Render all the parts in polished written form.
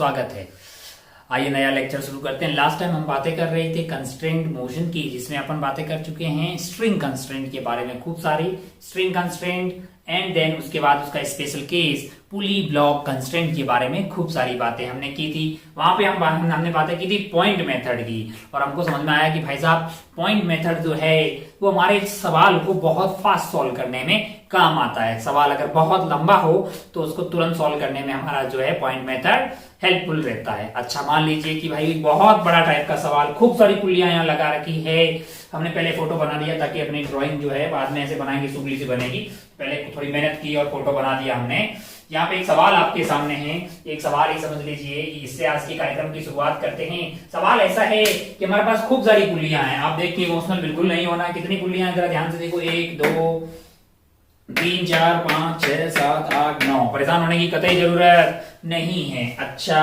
स्वागत है। आइए नया लेक्चर शुरू करते हैं। लास्ट टाइम हम बातें कर रहे थे कंस्ट्रेंट मोशन की, जिसमें अपन बातें कर चुके हैं स्ट्रिंग कंस्ट्रेंट के बारे में, खूब सारी स्ट्रिंग कंस्ट्रेंट एंड देन उसके बाद उसका स्पेशल केस पुली ब्लॉक कंस्ट्रेंट के बारे में खूब सारी बातें हमने की थी। वहां पे हमने बातें की थी पॉइंट मेथड की, और हमको समझ में आया कि भाई साहब पॉइंट मेथड जो है वो हमारे सवाल को बहुत फास्ट सॉल्व करने में काम आता है। सवाल अगर बहुत लंबा हो तो उसको तुरंत सॉल्व करने में हमारा जो है पॉइंट मेथड हेल्पफुल रहता है। अच्छा, मान लीजिए कि भाई बहुत बड़ा टाइप का सवाल, खूब सारी पुलियां यहाँ लगा रखी है। हमने पहले फोटो बना लिया ताकि अपनी ड्राइंग जो है बाद में ऐसे बनाएंगे सुगली से बनेगी। पहले थोड़ी मेहनत की और फोटो बना दिया हमने। यहाँ पे एक सवाल आपके सामने है, एक सवाल ही समझ लीजिए। इससे आज के कार्यक्रम की शुरुआत करते हैं। सवाल ऐसा है कि हमारे पास खूब सारी पुलियां हैं। आप देखिए, इमोशनल बिल्कुल नहीं होना। कितनी पुलियां हैं जरा ध्यान से देखो, 1 2 3 4 5 6 7 8 9। परेशान होने की कतई जरूरत नहीं है। अच्छा,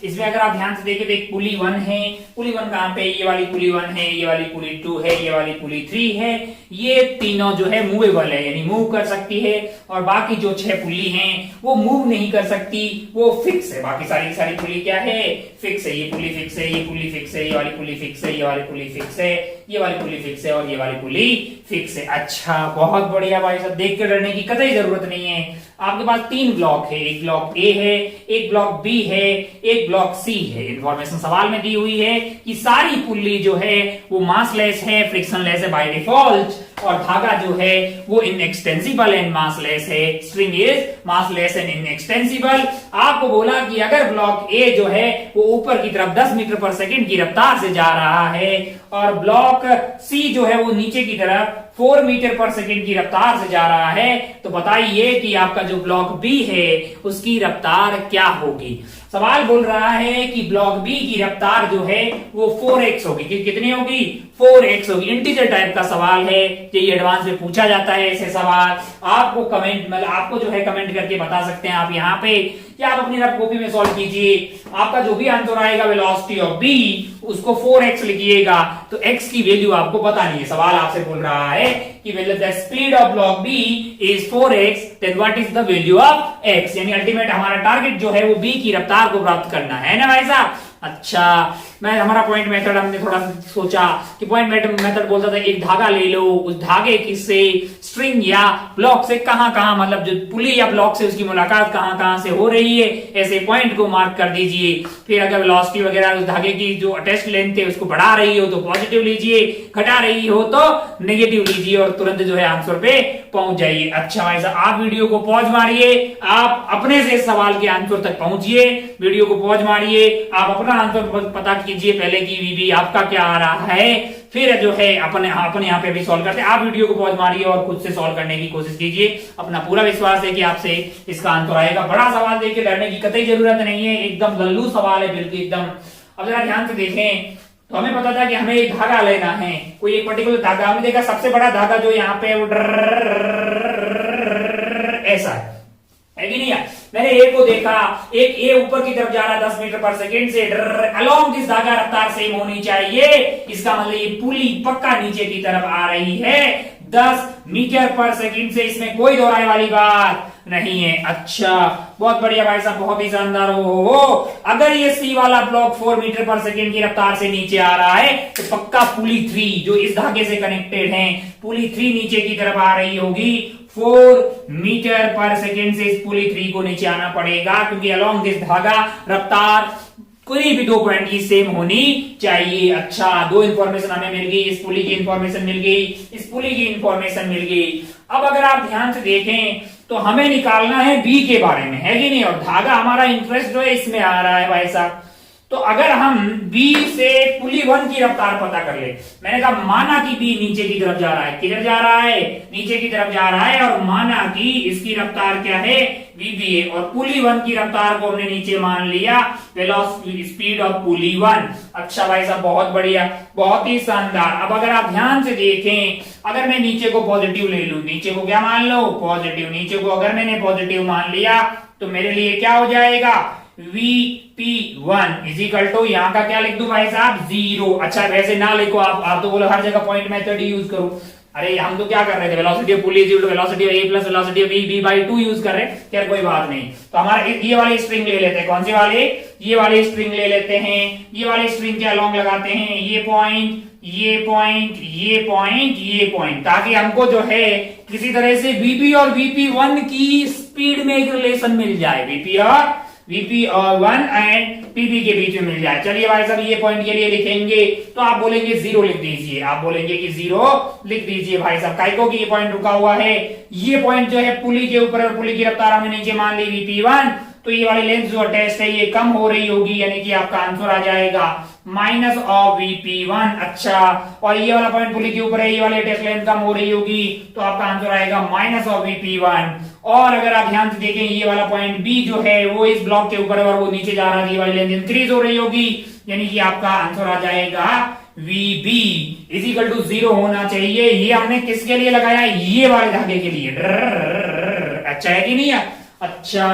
इसमें अगर आप ध्यान से देखें तो एक पुली 1 है। पुली 1 कहां पे? ये वाली पुली 1 है, ये वाली पुली 2 है, ये वाली पुली 3 है। ये तीनों जो है मूवेबल है, यानी मूव कर सकती है। और बाकी जो 6 पुली हैं वो मूव नहीं कर सकती, वो फिक्स है। बाकी सारी सारी पुली क्या है? फिक्स है। ये पुली फिक्स है, ये पुली फिक्स है, ये वाली पुली फिक्स है, ये वाली पुली फिक्स है, ये वाली पुली फिक्स है और ये वाली पुली फिक्स है। अच्छा, बहुत बढ़िया भाई साहब, देख के डरने की कतई जरूरत नहीं है। आपके पास 3 ब्लॉक है, एक ब्लॉक ए है, एक ब्लॉक बी है, एक ब्लॉक सी है। इंफॉर्मेशन सवाल में दी हुई है कि सारी पुल्ली जो है वो मासलेस है, फ्रिक्शनलेस है बाय डिफॉल्ट, और धागा जो है वो इनएक्सटेंसिबल एंड मासलेस है। String is massless and inextensible. आपको बोला कि अगर ब्लॉक ए जो है वो ऊपर की तरफ 10 मीटर पर सेकंड की रफ्तार से जा रहा है और ब्लॉक सी जो है वो नीचे की तरफ 4 मीटर पर सेकंड की रफ्तार से जा रहा है, तो बताइए कि आपका जो ब्लॉक बी है उसकी रफ्तार क्या होगी। सवाल बोल रहा है कि ब्लॉक बी की रफ्तार जो है वो 4x होगी। कितनी होगी? 4x होगी। इंटीजर टाइप का सवाल है, ये एडवांस में पूछा जाता है ऐसे सवाल। आपको कमेंट मतलब आपको जो है कमेंट करके बता सकते हैं आप यहाँ पे, या आप अपनी रफ कॉपी में सॉल्व कीजिए। आपका जो भी आंसर आएगा वेलोसिटी ऑफ बी उसको 4x लिखिएगा, तो x की वैल्यू आपको बतानी है। सवाल आपसे बोल रहा है कि the speed of block B is 4x, then what is the value of x, यानी अल्टीमेट हमारा टारगेट जो है वो b की रफ्तार को प्राप्त करना है ना भाई साहब। अच्छा, हमारा पॉइंट मेथड हमने थोड़ा सोचा कि पॉइंट मेथड बोलता था एक धागा ले लो, उस धागे की से स्ट्रिंग या ब्लॉक से कहां मतलब जो पुली या ब्लॉक से उसकी मुलाकात कहां से हो रही है, ऐसे पॉइंट को मार्क कर दीजिए। फिर अगर वेलोसिटी वगैरह उस धागे की जो अटैच्ड लेंथ है उसको बढ़ा रही हो तो पॉजिटिव लीजिए, घटा रही हो तो नेगेटिव लीजिए, और तुरंत जो है आंसर पे पहुंच जाइए। अच्छा भाई साहब, आप वीडियो को पॉज मारिए, आप अपने से सवाल के आंसर तक पहुंचिए। वीडियो को पॉज मारिए, आप अपना आंसर पता कीजिए पहले कि वीवी आपका क्या आ रहा है, फिर जो है अपने यहाँ पे भी सॉल्व करते हैं। आप वीडियो को पॉज मारिए और खुद से सॉल्व करने की कोशिश कीजिए। अपना पूरा विश्वास है कि आपसे इसका आंसर आएगा। बड़ा सवाल देख के डरने की कतई जरूरत नहीं है, एकदम लल्लू सवाल है बिल्कुल एकदम। अब जरा ध्यान से देखें, तो हमें पता था कि हमें एक धागा लेना है, कोई एक पर्टिकुलर धागा। हमने देखा सबसे बड़ा धागा जो यहाँ पे वो ऐसा है कि नहीं है? मैंने ए को देखा, एक ए ऊपर की तरफ जा रहा है 10 मीटर पर सेकंड से, अलोंग दिस धागा रफ्तार सेम होनी चाहिए। इसका मतलब ये पुली पक्का नीचे की तरफ आ रही है 10 मीटर पर सेकंड से, इसमें कोई दोहराए वाली बात नहीं है। अच्छा, बहुत बढ़िया भाई साहब, बहुत ही शानदार। हो अगर ये सी वाला ब्लॉक 4 मीटर पर सेकंड की रफ्तार से नीचे आ रहा है तो पक्का पुली 3 जो इस धागे से कनेक्टेड है, पुली 3 नीचे की तरफ आ रही होगी। 4 मीटर पर सेकंड से इस पुली 3 को नीचे आना पड़ेगा, क्योंकि अलोंग दिस धागा रफ्तार कोई भी 2 पॉइंट की सेम होनी चाहिए। अच्छा, 2 इंफॉर्मेशन हमें मिल गई, इस पुली की इंफॉर्मेशन मिल गई, इस पुली की इंफॉर्मेशन मिल गई। अब अगर आप ध्यान से देखें तो हमें निकालना है बी के बारे में, है कि नहीं? और धागा हमारा इंटरेस्ट जो है इसमें आ रहा है भाई साहब। तो अगर हम B से पुली 1 की रफ्तार पता कर ले, मैंने कहा माना कि B नीचे की तरफ जा रहा है, किधर जा रहा है? नीचे की तरफ जा रहा है, और माना कि इसकी रफ्तार क्या है? VB है, और पुली 1 की रफ्तार को हमने नीचे मान लिया वेलोसिटी स्पीड ऑफ पुली 1। अच्छा भाई साहब, बहुत बढ़िया, बहुत ही शानदार। अब अगर आप ध्यान से देखें, अगर मैं नीचे को पॉजिटिव ले लूं, नीचे को क्या मान लो? पॉजिटिव। नीचे को अगर मैंने पॉजिटिव मान लिया तो मेरे लिए क्या हो जाएगा? VP1 इजिकल टू, यहाँ का क्या लिख दूं भाई साहब? 0। अच्छा, वैसे ना लिखो आप तो बोलो हर जगह पॉइंट मेथड यूज करो। अरे हम तो क्या कर रहे थे, velocity of pulley is equal to velocity of A plus velocity of B by 2 use कर रहे हैं। खैर कोई बात नहीं, तो हमारा ये वाली स्ट्रिंग ले लेते हैं। कौन सी वाली? ये वाली स्ट्रिंग ले लेते हैं। ये वाली स्ट्रिंग के अलोंग लगाते हैं ये पॉइंट, ये पॉइंट, ये पॉइंट, ये पॉइंट, ताकि हमको जो है किसी तरह से वीपी और वीपी1 की स्पीड में एक रिलेशन मिल जाए, वीपी और 1 एंड पीपी के बीच में मिल जाए। चलिए भाई साहब, ये पॉइंट के लिए लिखेंगे तो आप बोलेंगे 0 लिख दीजिए, आप बोलेंगे कि 0 लिख दीजिए भाई साहब। काइको की ये पॉइंट रुका हुआ है, ये पॉइंट जो है पुली के ऊपर और पुली की रफ्तार हमने नीचे मान ली वीपी1, तो ये वाली लेंथ जो टेस्ट है ये कम हो रही होगी, यानी कि आपका आंसर आ जाएगा माइनस ऑफ वीपी1। अच्छा, और ये वाला पॉइंट पुली के ऊपर है, ये वाली टेस्ट लेंथ कम हो रही होगी, तो आपका आंसर आएगा माइनस ऑफ वीपी1। और अगर आप ध्यान से देखें, ये वाला पॉइंट बी जो है वो इस ब्लॉक के ऊपर है और वो नीचे जा रहा है, ये वाली लेंथ इंक्रीज हो रही होगी, यानी कि आपका आंसर आ जाएगा वीबी इज इक्वल टू 0 होना चाहिए। ये हमने किसके लिए लगाया? ये वाले धागे के लिए। अच्छा है कि नहीं है? अच्छा,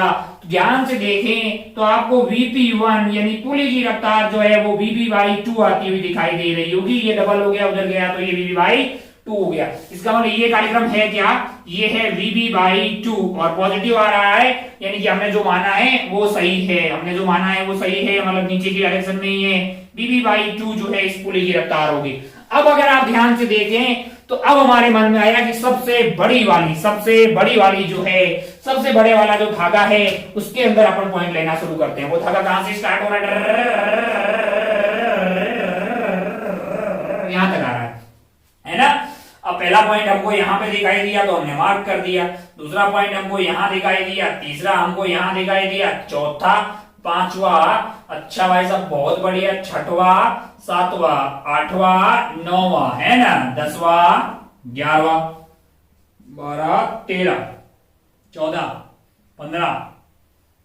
ध्यान से देखें तो आपको Vp1 यानी पुली की रफ्तार जो है वो Vp/2 आती हुई दिखाई दे रही होगी। ये डबल हो गया, उधर गया तो ये Vp/2 हो गया। इसका मतलब ये कार्यक्रम है क्या? ये है Vp/2 और पॉजिटिव आ रहा है, यानी कि हमने जो माना है वो सही है, हमने जो माना है वो सही है, मतलब नीचे की डायरेक्शन में ही है। Vp/2 जो है इस पुली की रफ्तार होगी। अब अगर आप ध्यान से देखें तो अब हमारे मन में आया कि सबसे बड़ी वाली जो है, सबसे बड़े वाला जो धागा है उसके अंदर अपन पॉइंट लेना शुरू करते हैं। वो धागा कहां से स्टार्ट हो रहा है? यहां तक आ रहा है ना? अब पहला पॉइंट हमको यहां पे दिखाई दिया तो हमने मार्क कर दिया, दूसरा पॉइंट हमको यहां दिखाई दिया, तीसरा हमको यहां दिखाई दिया, चौथा, पांचवा, अच्छा भाई साहब बहुत बढ़िया, छठवा, सातवा, आठवा, नौवा, है ना, 10वां, 11वां, 12, 13, 14, 15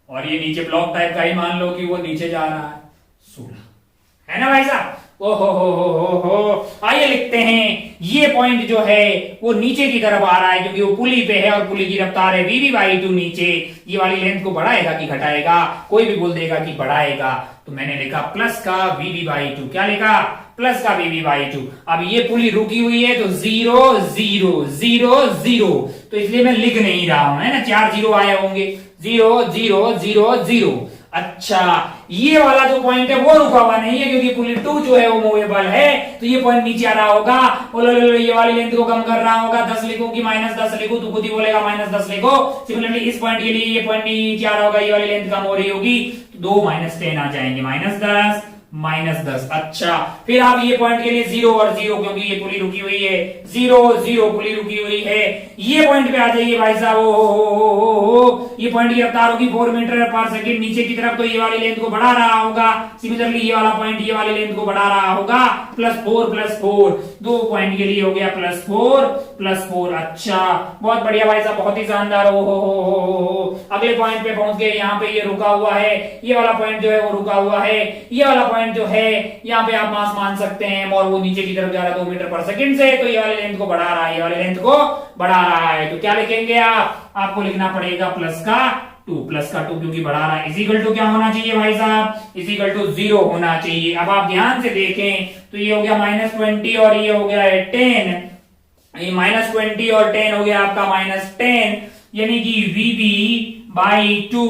और ये नीचे ब्लॉक टाइप का ही मान लो कि वो नीचे जा रहा है 16, है ना भाई साहब? हो। आइए लिखते हैं, ये पॉइंट जो है वो नीचे की तरफ आ रहा है क्योंकि वो पुली पे है और पुली की रफ्तार है Vp/2 नीचे। ये वाली लेंथ को बढ़ाएगा कि घटाएगा? कोई भी बोल देगा कि बढ़ाएगा, तो मैंने लिखा प्लस का Vp/2। क्या लिखा? प्लस का Vp/2। अब ये पुली रुकी हुई है तो 0 0 0 0, तो इसलिए मैं लिख नहीं रहा हूं, है ना, 4 0 आए होंगे, 0 0 0 0। अच्छा, ये वाला जो पॉइंट है वो रुका हुआ नहीं है क्योंकि पुली 2 जो है वो मूवेबल है, तो ये पॉइंट नीचे आ रहा होगा। ये वाली लेंथ को कम कर रहा होगा, 10 लिखो कि -10 लिखो, तो खुद ही बोलेगा -10 लिखो। सिमिलरली इस पॉइंट के लिए ये पॉइंट नीचे आ रहा होगा, ये वाली लेंथ कम हो रही होगी, तो 2 -10 आ जाएंगे, -10। अच्छा, फिर आप ये पॉइंट के लिए 0 और 0 क्योंकि ये पुली रुकी हुई है, 0 0 पुली रुकी हुई है। ये पॉइंट पे आ जाइए भाई साहब, हो ये पॉइंट की रफ्तार होगी 4 मीटर पर सेकंड नीचे की तरफ, तो ये वाली लेंथ को बढ़ा रहा होगा। सिमिलरली ये वाला पॉइंट ये वाली लेंथ को बढ़ा रहा होगा, +4 2 पॉइंट के लिए हो गया +4। अच्छा, बहुत बढ़िया भाई साहब, बहुत ही शानदार। हो अगले पॉइंट पे पहुंच गए, यहाँ पे ये रुका हुआ है, ये वाला पॉइंट जो है वो रुका हुआ है, ये वाला पॉइंट जो है यहाँ पे आप मास मान सकते हैं और वो नीचे की तरफ जा रहा है 2 मीटर पर सेकंड से, तो ये वाली लेंथ को बढ़ा रहा है, ये वाली लेंथ को बढ़ा रहा है। तो क्या लिखेंगे आपको लिखना पड़ेगा प्लस का 2 क्योंकि बढ़ा रहा है। इजिकल टू क्या होना चाहिए भाई साहब? इजिकल टू 0 होना चाहिए। अब आप ध्यान से देखें तो ये हो गया -20 और ये हो गया 10, ये -20 और 10 हो गया आपका -10, यानी कि Vp/2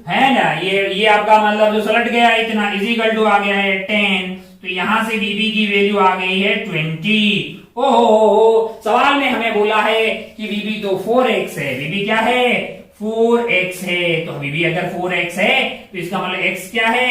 है ना, ये आपका मतलब जो सलट गया इतना, इजिकल टू आ गया है 10, तो यहां से Vp की वैल्यू आ गई है 20। ओहो, सवाल में हमें बोला है कि Vp तो 4x है, Vp क्या है? 4x है, तो Vp अगर 4x है तो इसका मतलब x क्या है?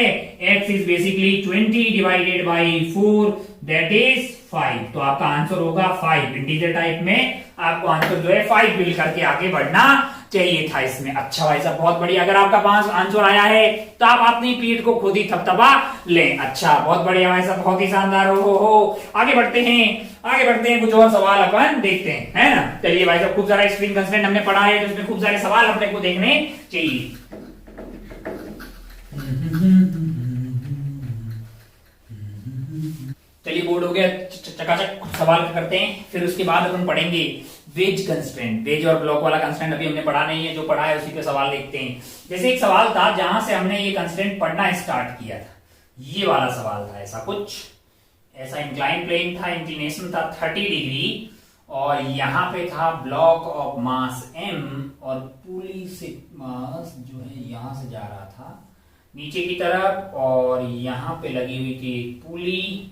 x is basically 20 divided by 4 that is 5, तो आपका आंसर होगा 5। इंटीजर टाइप में आपको आंसर जो है 5 मिल करके आगे बढ़ना चाहिए था इसमें। अच्छा भाई साहब, बहुत बढ़िया। अगर आपका 5 आंसर आया है तो आप अपनी पीठ को खुद ही थपथपा लें। अच्छा, बहुत बढ़िया भाई साहब, बहुत ही शानदार। हो आगे बढ़ते हैं, कुछ और सवाल अपन देखते हैं, है ना। चलिए भाई साहब, खूब सारा स्ट्रिंग कंस्ट्रेंट हमने पढ़ा है, तो उसमें खूब सारे सवाल अपने को देखने चाहिए। चलिए, बोर्ड हो गया चकाचक, कुछ सवाल करते हैं, फिर उसके बाद अपन पढ़ेंगे वेज कंस्ट्रेंट। वेज और ब्लॉक वाला कंस्ट्रेंट अभी हमने पढ़ा नहीं है, जो पढ़ा है उसी पे सवाल देखते हैं। जैसे एक सवाल था जहां से हमने ये कंस्ट्रेंट पढ़ना स्टार्ट किया था, ये वाला सवाल था, ऐसा इंक्लाइन प्लेन था, इंक्लिनेशन था 30 डिग्री और यहाँ पे था ब्लॉक ऑफ मास m और पुली से मास जो है यहां से जा रहा था नीचे की तरफ, और यहाँ पे लगी हुई थी एक पुली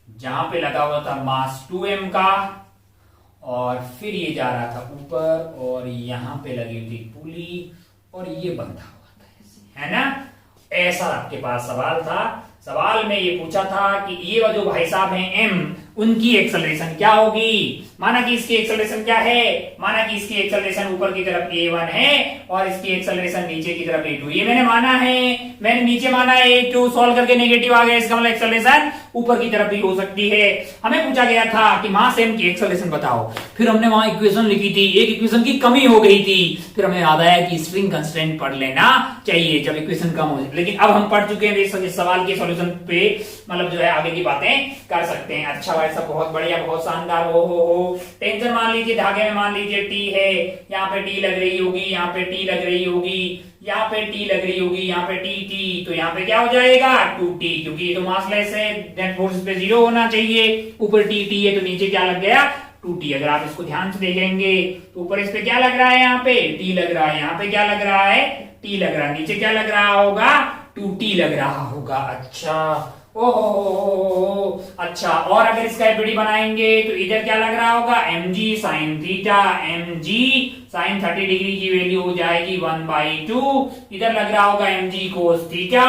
जहां पे लगा हुआ था मास 2m का, और फिर ये जा रहा था ऊपर और यहाँ पे लगी हुई थी पुली और ये बंधा हुआ था ऐसे, है ना। ऐसा आपके पास सवाल था। सवाल में ये पूछा था कि ये जो भाई साहब हैं m, उनकी एक्सेलरेशन क्या होगी। माना कि इसकी एक्सेलरेशन क्या है, माना कि इसकी एक्सेलरेशन ऊपर की तरफ a1 है और इसकी एक्सेलरेशन नीचे की तरफ a2, ये मैंने माना है, मैंने नीचे माना है a2, सॉल्व करके नेगेटिव आ गया, इसका मतलब एक्सेलरेशन ऊपर की तरफ भी हो सकती है। हमें पूछा गया था कि मास m की एक्सेलरेशन बताओ, फिर हमने वहां इक्वेशन लिखी थी, एक इक्वेशन की कमी हो गई थी, फिर हमें याद आया कि स्ट्रिंग कंस्ट्रेंट पढ़ लेना चाहिए जब इक्वेशन कम हो जाए। लेकिन अब हम पढ़ चुके हैं, इस सवाल के सॉल्यूशन पे मतलब जो है आगे की बातें कर सकते हैं। अच्छा भाई साहब, बहुत बढ़िया, बहुत शानदार। हो टेंशन मान लीजिए, धागे में मान लीजिए टी है, यहाँ पे टी लग रही होगी, यहाँ पे टी लग रही होगी, यहाँ पे टी लग रही होगी, यहाँ पे टी, तो यहाँ पे क्या हो जाएगा 2t, क्योंकि ये तो मासलेस है, नेट फोर्स पे 0 होना चाहिए। ऊपर टी है तो नीचे क्या लग गया 2t। अगर आप इसको ध्यान से देखेंगे तो ऊपर इस पे क्या लग रहा है, यहाँ पे t लग रहा है, यहाँ पे क्या लग रहा है t लग रहा है, नीचे क्या लग रहा होगा 2t लग रहा होगा। अच्छा, ओहो, अच्छा। और अगर इसका एपीडी बनाएंगे तो इधर क्या लग रहा होगा mg sin theta, mg sin 30 degree की वैल्यू हो जाएगी 1/2। इधर लग रहा होगा mg cos theta,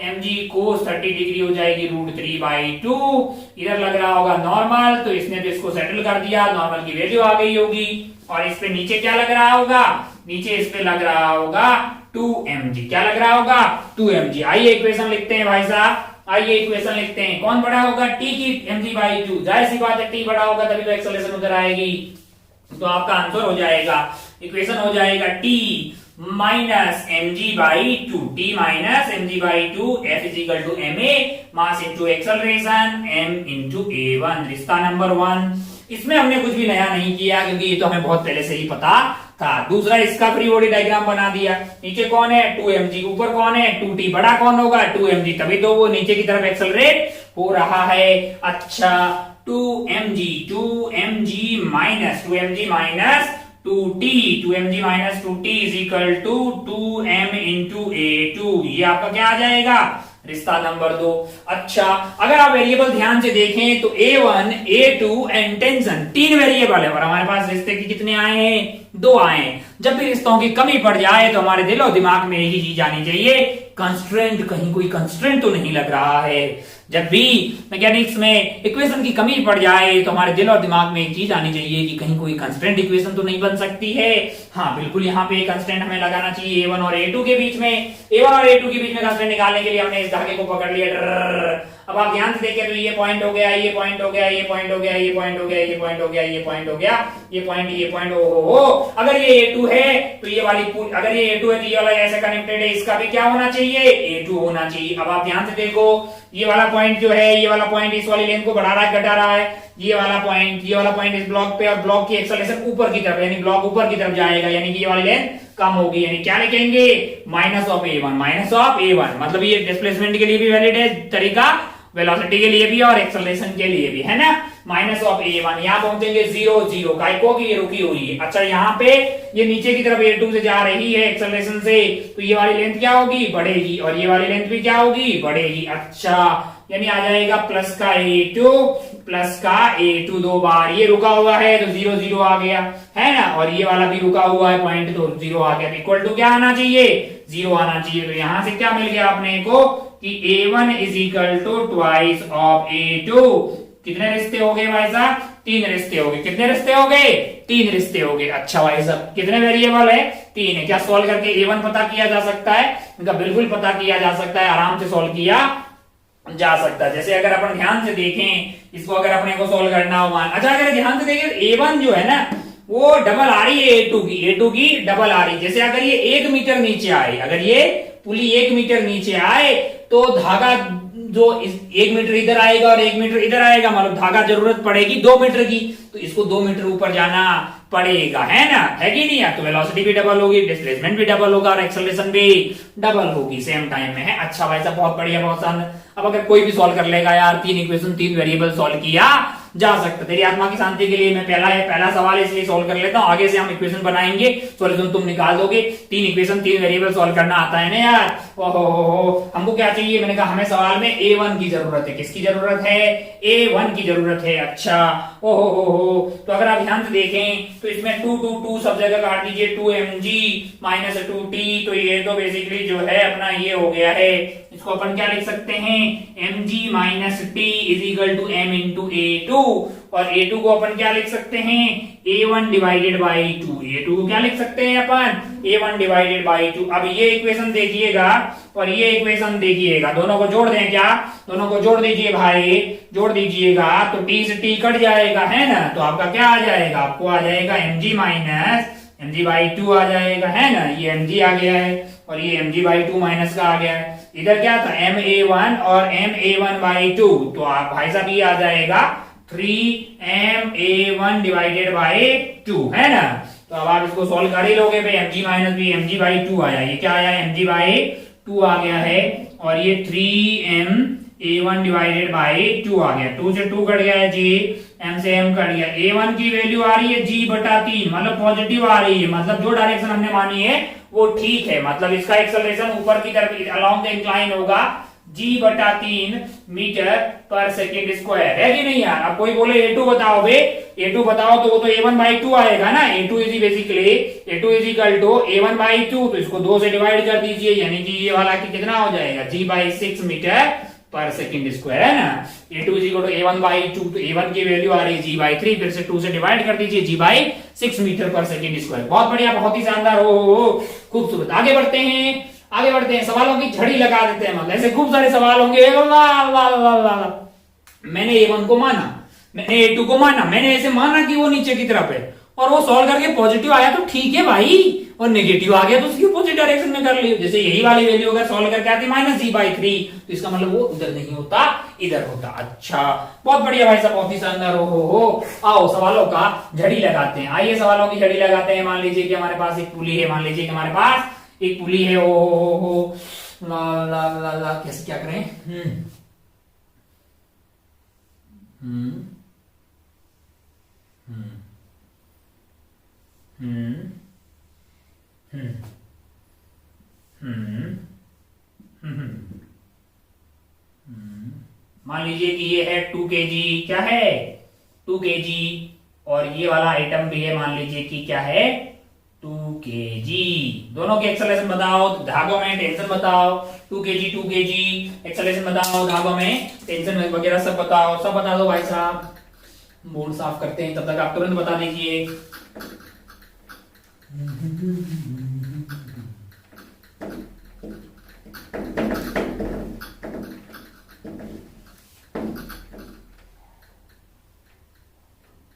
mg cos 30 degree हो जाएगी √3/2। इधर लग रहा होगा नॉर्मल, तो इसने तो इसको सेटल कर दिया, नॉर्मल की वैल्यू आ गई होगी। और इस पे नीचे क्या लग रहा होगा, नीचे इस पे लग रहा होगा 2mg, क्या लग रहा होगा 2mg। आइए इक्वेशन लिखते हैं भाई साहब, आइए इक्वेशन लिखते हैं। कौन बड़ा होगा t की mg/2, जाहिर सी बात है t बड़ा होगा तभी तो एक्सेलरेशन उधर आएगी, तो आपका आंसर हो जाएगा, इक्वेशन हो जाएगा t minus mg/2, t minus mg/2, f is equal to ma, mass into acceleration m into a1, रिश्ता नंबर 1। इसमें हमने कुछ भी नया नहीं किया क्योंकि ये तो हमें बहुत पहले से ही पता था। दूसरा, इसका फ्री बॉडी डायग्राम बना दिया, नीचे कौन है 2mg, ऊपर कौन है 2t, बड़ा कौन होगा 2mg, तभी तो वो नीचे की तरफ एक्सेलरेट हो रहा है। अच्छा, 2mg minus 2t, 2mg minus 2t is equal to 2m into a2, ये आपका क्या आ जाएगा रिश्ता नंबर 2। अच्छा, अगर आप वेरिएबल ध्यान से देखें तो a1, a2 and tension 3 variable है और हमारे पास रिश्ते के कितने आए हैं 2 आए हैं। जब भी रिश्तों की कमी पड़ जाए तो हमारे दिलो दिमाग में यही चीज आनी चाहिए, कंस्ट्रेंट, कहीं कोई कंस्ट्रेंट तो नहीं लग रहा है। जब भी मैकेनिक्स में इक्वेशन की कमी पड़ जाए तो हमारे दिल और दिमाग में एक चीज आनी चाहिए कि कहीं कोई कंस्टेंट इक्वेशन तो नहीं बन सकती है। हाँ बिल्कुल, यहाँ पे कंस्टेंट हमें लगाना चाहिए a1 और a2 के बीच में। a1 और a2 के बीच में कंस्टेंट निकालने के लिए हमने इस धागे को पकड़ लिया। अब आप ध्यान से देखिए तो ये पॉइंट हो गया, ये पॉइंट हो गया, ये पॉइंट हो गया, ये पॉइंट हो गया, ये पॉइंट हो गया, ये पॉइंट हो गया, ये पॉइंट, हो। अगर ये a2 है तो ये वाली, अगर ये a2 है तो ये वाला ऐसे कनेक्टेड है, इसका भी क्या होना चाहिए a2 होना चाहिए। अब आप ध्यान से देखो, ये वाला पॉइंट जो है, ये वाला पॉइंट इस वाली लेंथ को बढ़ा रहा है घटा रहा है, ये वाला पॉइंट इस ब्लॉक पे, और ब्लॉक की एक्सेलरेशन ऊपर की तरफ, यानी ब्लॉक ऊपर की तरफ जाएगा, यानी कि ये वाली लेंथ कम होगी, यानी क्या लिखेंगे माइनस ऑफ a1, मतलब ये डिस्प्लेसमेंट के लिए भी वैलिड है तरीका, वेलोसिटी के लिए भी और एक्सेलरेशन के लिए भी, है ना। माइनस ऑफ a1, यहाँ पहुंचेंगे 0 0, काइको की ये रुकी हुई है। अच्छा, यहाँ पे ये नीचे की तरफ a2 से जा रही है एक्सेलरेशन से, तो ये वाली लेंथ क्या होगी बढ़ेगी, और ये वाली लेंथ भी क्या होगी बढ़ेगी। अच्छा, यानी आ जाएगा प्लस का a2 दो बार, ये रुका हुआ है तो 0 0 आ गया, है ना, और ये वाला भी रुका हुआ है पॉइंट तो 0 आ गया, इक्वल टू क्या आना चाहिए 0 आना चाहिए। तो यहां से क्या मिल गया अपने को कि a1 is equal to twice of a2। कितने रिश्ते हो गए भाई साहब 3 रिश्ते हो गए। कितने रिश्ते हो गए 3 रिश्ते हो गए। अच्छा भाई साहब, कितने वेरिएबल है 3 है। क्या सॉल्व करके a1 पता किया जा सकता है? इनका बिल्कुल पता किया जा सकता है, आराम से सॉल्व किया जा सकता है। जैसे अगर अपन ध्यान से देखें इसको, अगर अपने को सॉल्व करना हो, अच्छा अगर ध्यान से देखें a1 जो है ना वो डबल आ रही है a2 की डबल आ रही है। जैसे अगर ये 1 मीटर नीचे आए, अगर ये पुली 1 मीटर नीचे आए तो धागा जो 1 मीटर इधर आएगा और 1 मीटर इधर आएगा, मतलब धागा जरूरत पड़ेगी 2 मीटर की, तो इसको 2 मीटर ऊपर जाना पड़ेगा, है ना, है कि नहीं। तो वेलोसिटी भी डबल होगी, डिस्प्लेसमेंट भी डबल होगा और एक्सेलरेशन भी डबल होगी सेम टाइम में, है। अच्छा भाई साहब, बहुत बढ़िया, बहुत शानदार। अब अगर कोई भी सॉल्व कर लेगा यार, 3 इक्वेशन 3 वेरिएबल सॉल्व किया जा सकता। तेरी आत्मा की शांति के लिए मैं पहला सवाल इसलिए सॉल्व कर लेता हूँ, आगे से हम इक्वेशन बनाएंगे, सॉल्यूशन तुम निकाल दोगे। 3 इक्वेशन 3 वेरिएबल सॉल्व करना आता है ना यार। ओहो, हमको क्या चाहिए? मैंने कहा हमें सवाल में A1 की जरूरत है। किसकी जरूरत है? A1 की जरूरत है। अच्छा, ओहो, तो अगर आप ध्यान से देखें तो इसमें 2 2 2 सब जगह काट दीजिए, 2mg माइनस 2t, तो ये तो बेसिकली जो है अपना ये हो गया है। इसको अपन क्या लिख सकते हैं? mg minus t is equal to m into A2, और A2 को अपन क्या लिख सकते हैं? A1 divided by 2। A2 को क्या लिख सकते हैं अपन? A1 divided by 2। अब ये इक्वेशन देखिएगा और ये इक्वेशन देखिएगा, दोनों को जोड़ दें क्या? दोनों को जोड़ दीजिए भाई, जोड़ दीजिएगा तो t से t कट जाएगा, है ना? तो आपका क्या आ जाएगा? आपको आ जाएगा mg माइनस mg बाई 2 आ जाएगा, है ना? ये mg आ गया है और ये mg बाई 2 माइनस का आ गया है। इधर क्या था? ma1 और ma1 बाई 2, तो आप भाई साहब ये आ जाएगा 3ma1 डिवाइडेड बाई 2, है ना? तो अब आप इसको सॉल्व कर ही लोगे भाई। mg minus b mg by 2 आया, ये क्या आया? mg बाई 2 आ गया है, और ये 3ma1 डिवाइडेड बाई 2 आ गया। 2 से 2 कट गया है जी, m से m कट गया। a1 की वैल्यू आ रही है g बटा 3, मतलब पॉजिटिव आ रही है, मतलब जो डायरेक्शन हमने मानी है वो ठीक है, मतलब इसका एक्सेलरेशन ऊपर की तरफ अलोंग द इंक्लाइन होगा g बटा 3 मीटर पर सेकेंड स्क्वायर, है कि नहीं यार? अब कोई बोले a2 बताओ बे, a2 बताओ, तो वो तो a1 बाई 2 आएगा ना। a2 is basically a2 is equal to a1 by 2, तो इसको 2 से डिवाइड कर दीजिए, यानी कि ये वाला कि कितना हो जाएगा? g बाई 6 मीटर पर सेकेंड स्क्वायर, है ना? a2 is equal to a1 by 2, तो a1 की वैल्यू आ रही है g बाई 3, फिर से 2 से डिवाइड कर दीजिए, g बाई 6 मीटर पर सेकेंड स्क्वायर। बहुत बढ़िया, बहुत ही शानदार, हो खूबसूरत। आगे बढ़ते हैं, आगे बढ़ते हैं, सवालों की झड़ी लगा देते हैं। मतलब ऐसे खूब सारे सवाल होंगे। मैंने A1 को माना, मैंने A2 को माना, मैंने ऐसे माना कि वो नीचे की तरफ है, और वो सॉल्व करके पॉजिटिव आया तो ठीक है भाई, और नेगेटिव आ गया तो उसकी अपोजिट डायरेक्शन में कर लियो। जैसे यही वाली वैल्यू अगर सॉल्व करके आती माइनस g बाई 3, तो इसका मतलब वो उधर नहीं होता, इधर होता। अच्छा, बहुत बढ़िया भाई साहब, बहुत ही शानदार। हो आओ सवालों का झड़ी लगाते हैं। आइए सवालों की झड़ी लगाते हैं। मान लीजिए कि हमारे पास एक पुली है, मान लीजिए कि हमारे पास एक पुली है। ओ ला ला ला ला, कैसे क्या करें? मान लीजिए कि ये है 2 kg, क्या है? 2 kg, और ये वाला आइटम भी है, मान लीजिए कि क्या है? 2 kg। दोनों के एक्सेलरेशन बताओ, धागों में टेंशन बताओ। 2 kg एक्सेलरेशन बताओ, धागों में टेंशन वगैरह सब बताओ, सब बता दो भाई साहब। बोर्ड साफ करते हैं, तब तक आप तुरंत बता दीजिए।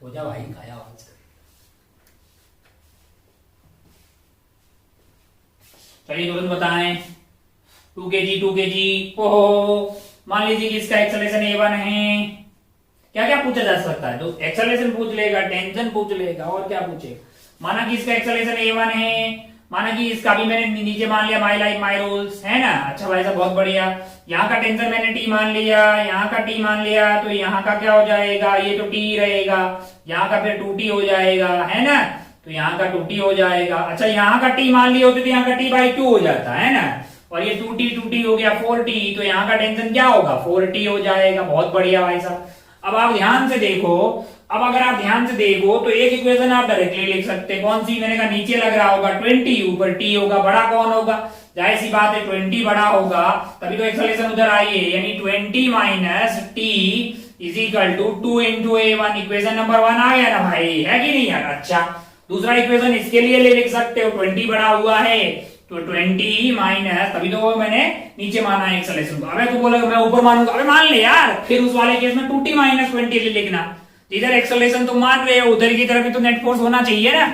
हो जा भाई, खाया आवाज। चलिए तुरंत बताएं। 2 kg ओहो, मान लीजिए कि इसका एक्सेलरेशन A1 है। क्या क्या पूछा जा सकता है? तो एक्सेलरेशन पूछ लेगा, टेंशन पूछ लेगा, और क्या पूछेगा? माना कि इसका एक्सेलरेशन A1 है, माना कि इसका भी मैंने नीचे मान लिया माई लाइफ माई रूल्स, है ना? अच्छा भाई साहब, बहुत बढ़िया। यहाँ का टेंशन मैंने T मान लिया, यहाँ का T मान लिया, तो यहाँ का क्या हो जाएगा? ये तो T रहेगा, यहाँ का फिर 2T हो जाएगा, है ना? तो यहाँ का 2T हो जाएगा। अच्छा, यहाँ का T मान लिया होते तो यहाँ का T बाई 2 हो जाता है ना, और ये 2T हो गया 4T, तो यहाँ का टेंशन क्या होगा? 4T हो जाएगा। बहुत बढ़िया भाई साहब। अब आप ध्यान से देखो, अब अगर आप ध्यान से देखो तो एक इक्वेशन आप डायरेक्टली लिख सकते हैं। कौन सी? मैंने कहा नीचे लग रहा होगा 20, ऊपर T होगा। बड़ा कौन होगा? जाहिर सी बात है 20 बड़ा होगा, तभी तो एक्सेलरेशन उधर आई है, यानी 20 minus T is equal to 2 into A1। Equation number 1 आ गया ना भाई, है कि नहीं यार? अच्छा, दूसरा इक्वेशन इसके लिए लिख सकते हो, 20 बड़ा हुआ है तो 20 माइनस, तभी तो मैंने नीचे माना है एक्सेलरेशन को। अबे तू बोलेगा मैं ऊपर मानूंगा, अबे मान ले यार, फिर उस वाले केस में 2T माइनस 20 लिखना। इधर एक्सेलरेशन तुम मान रहे हो, उधर की तरफ भी तो नेट फोर्स होना चाहिए ना।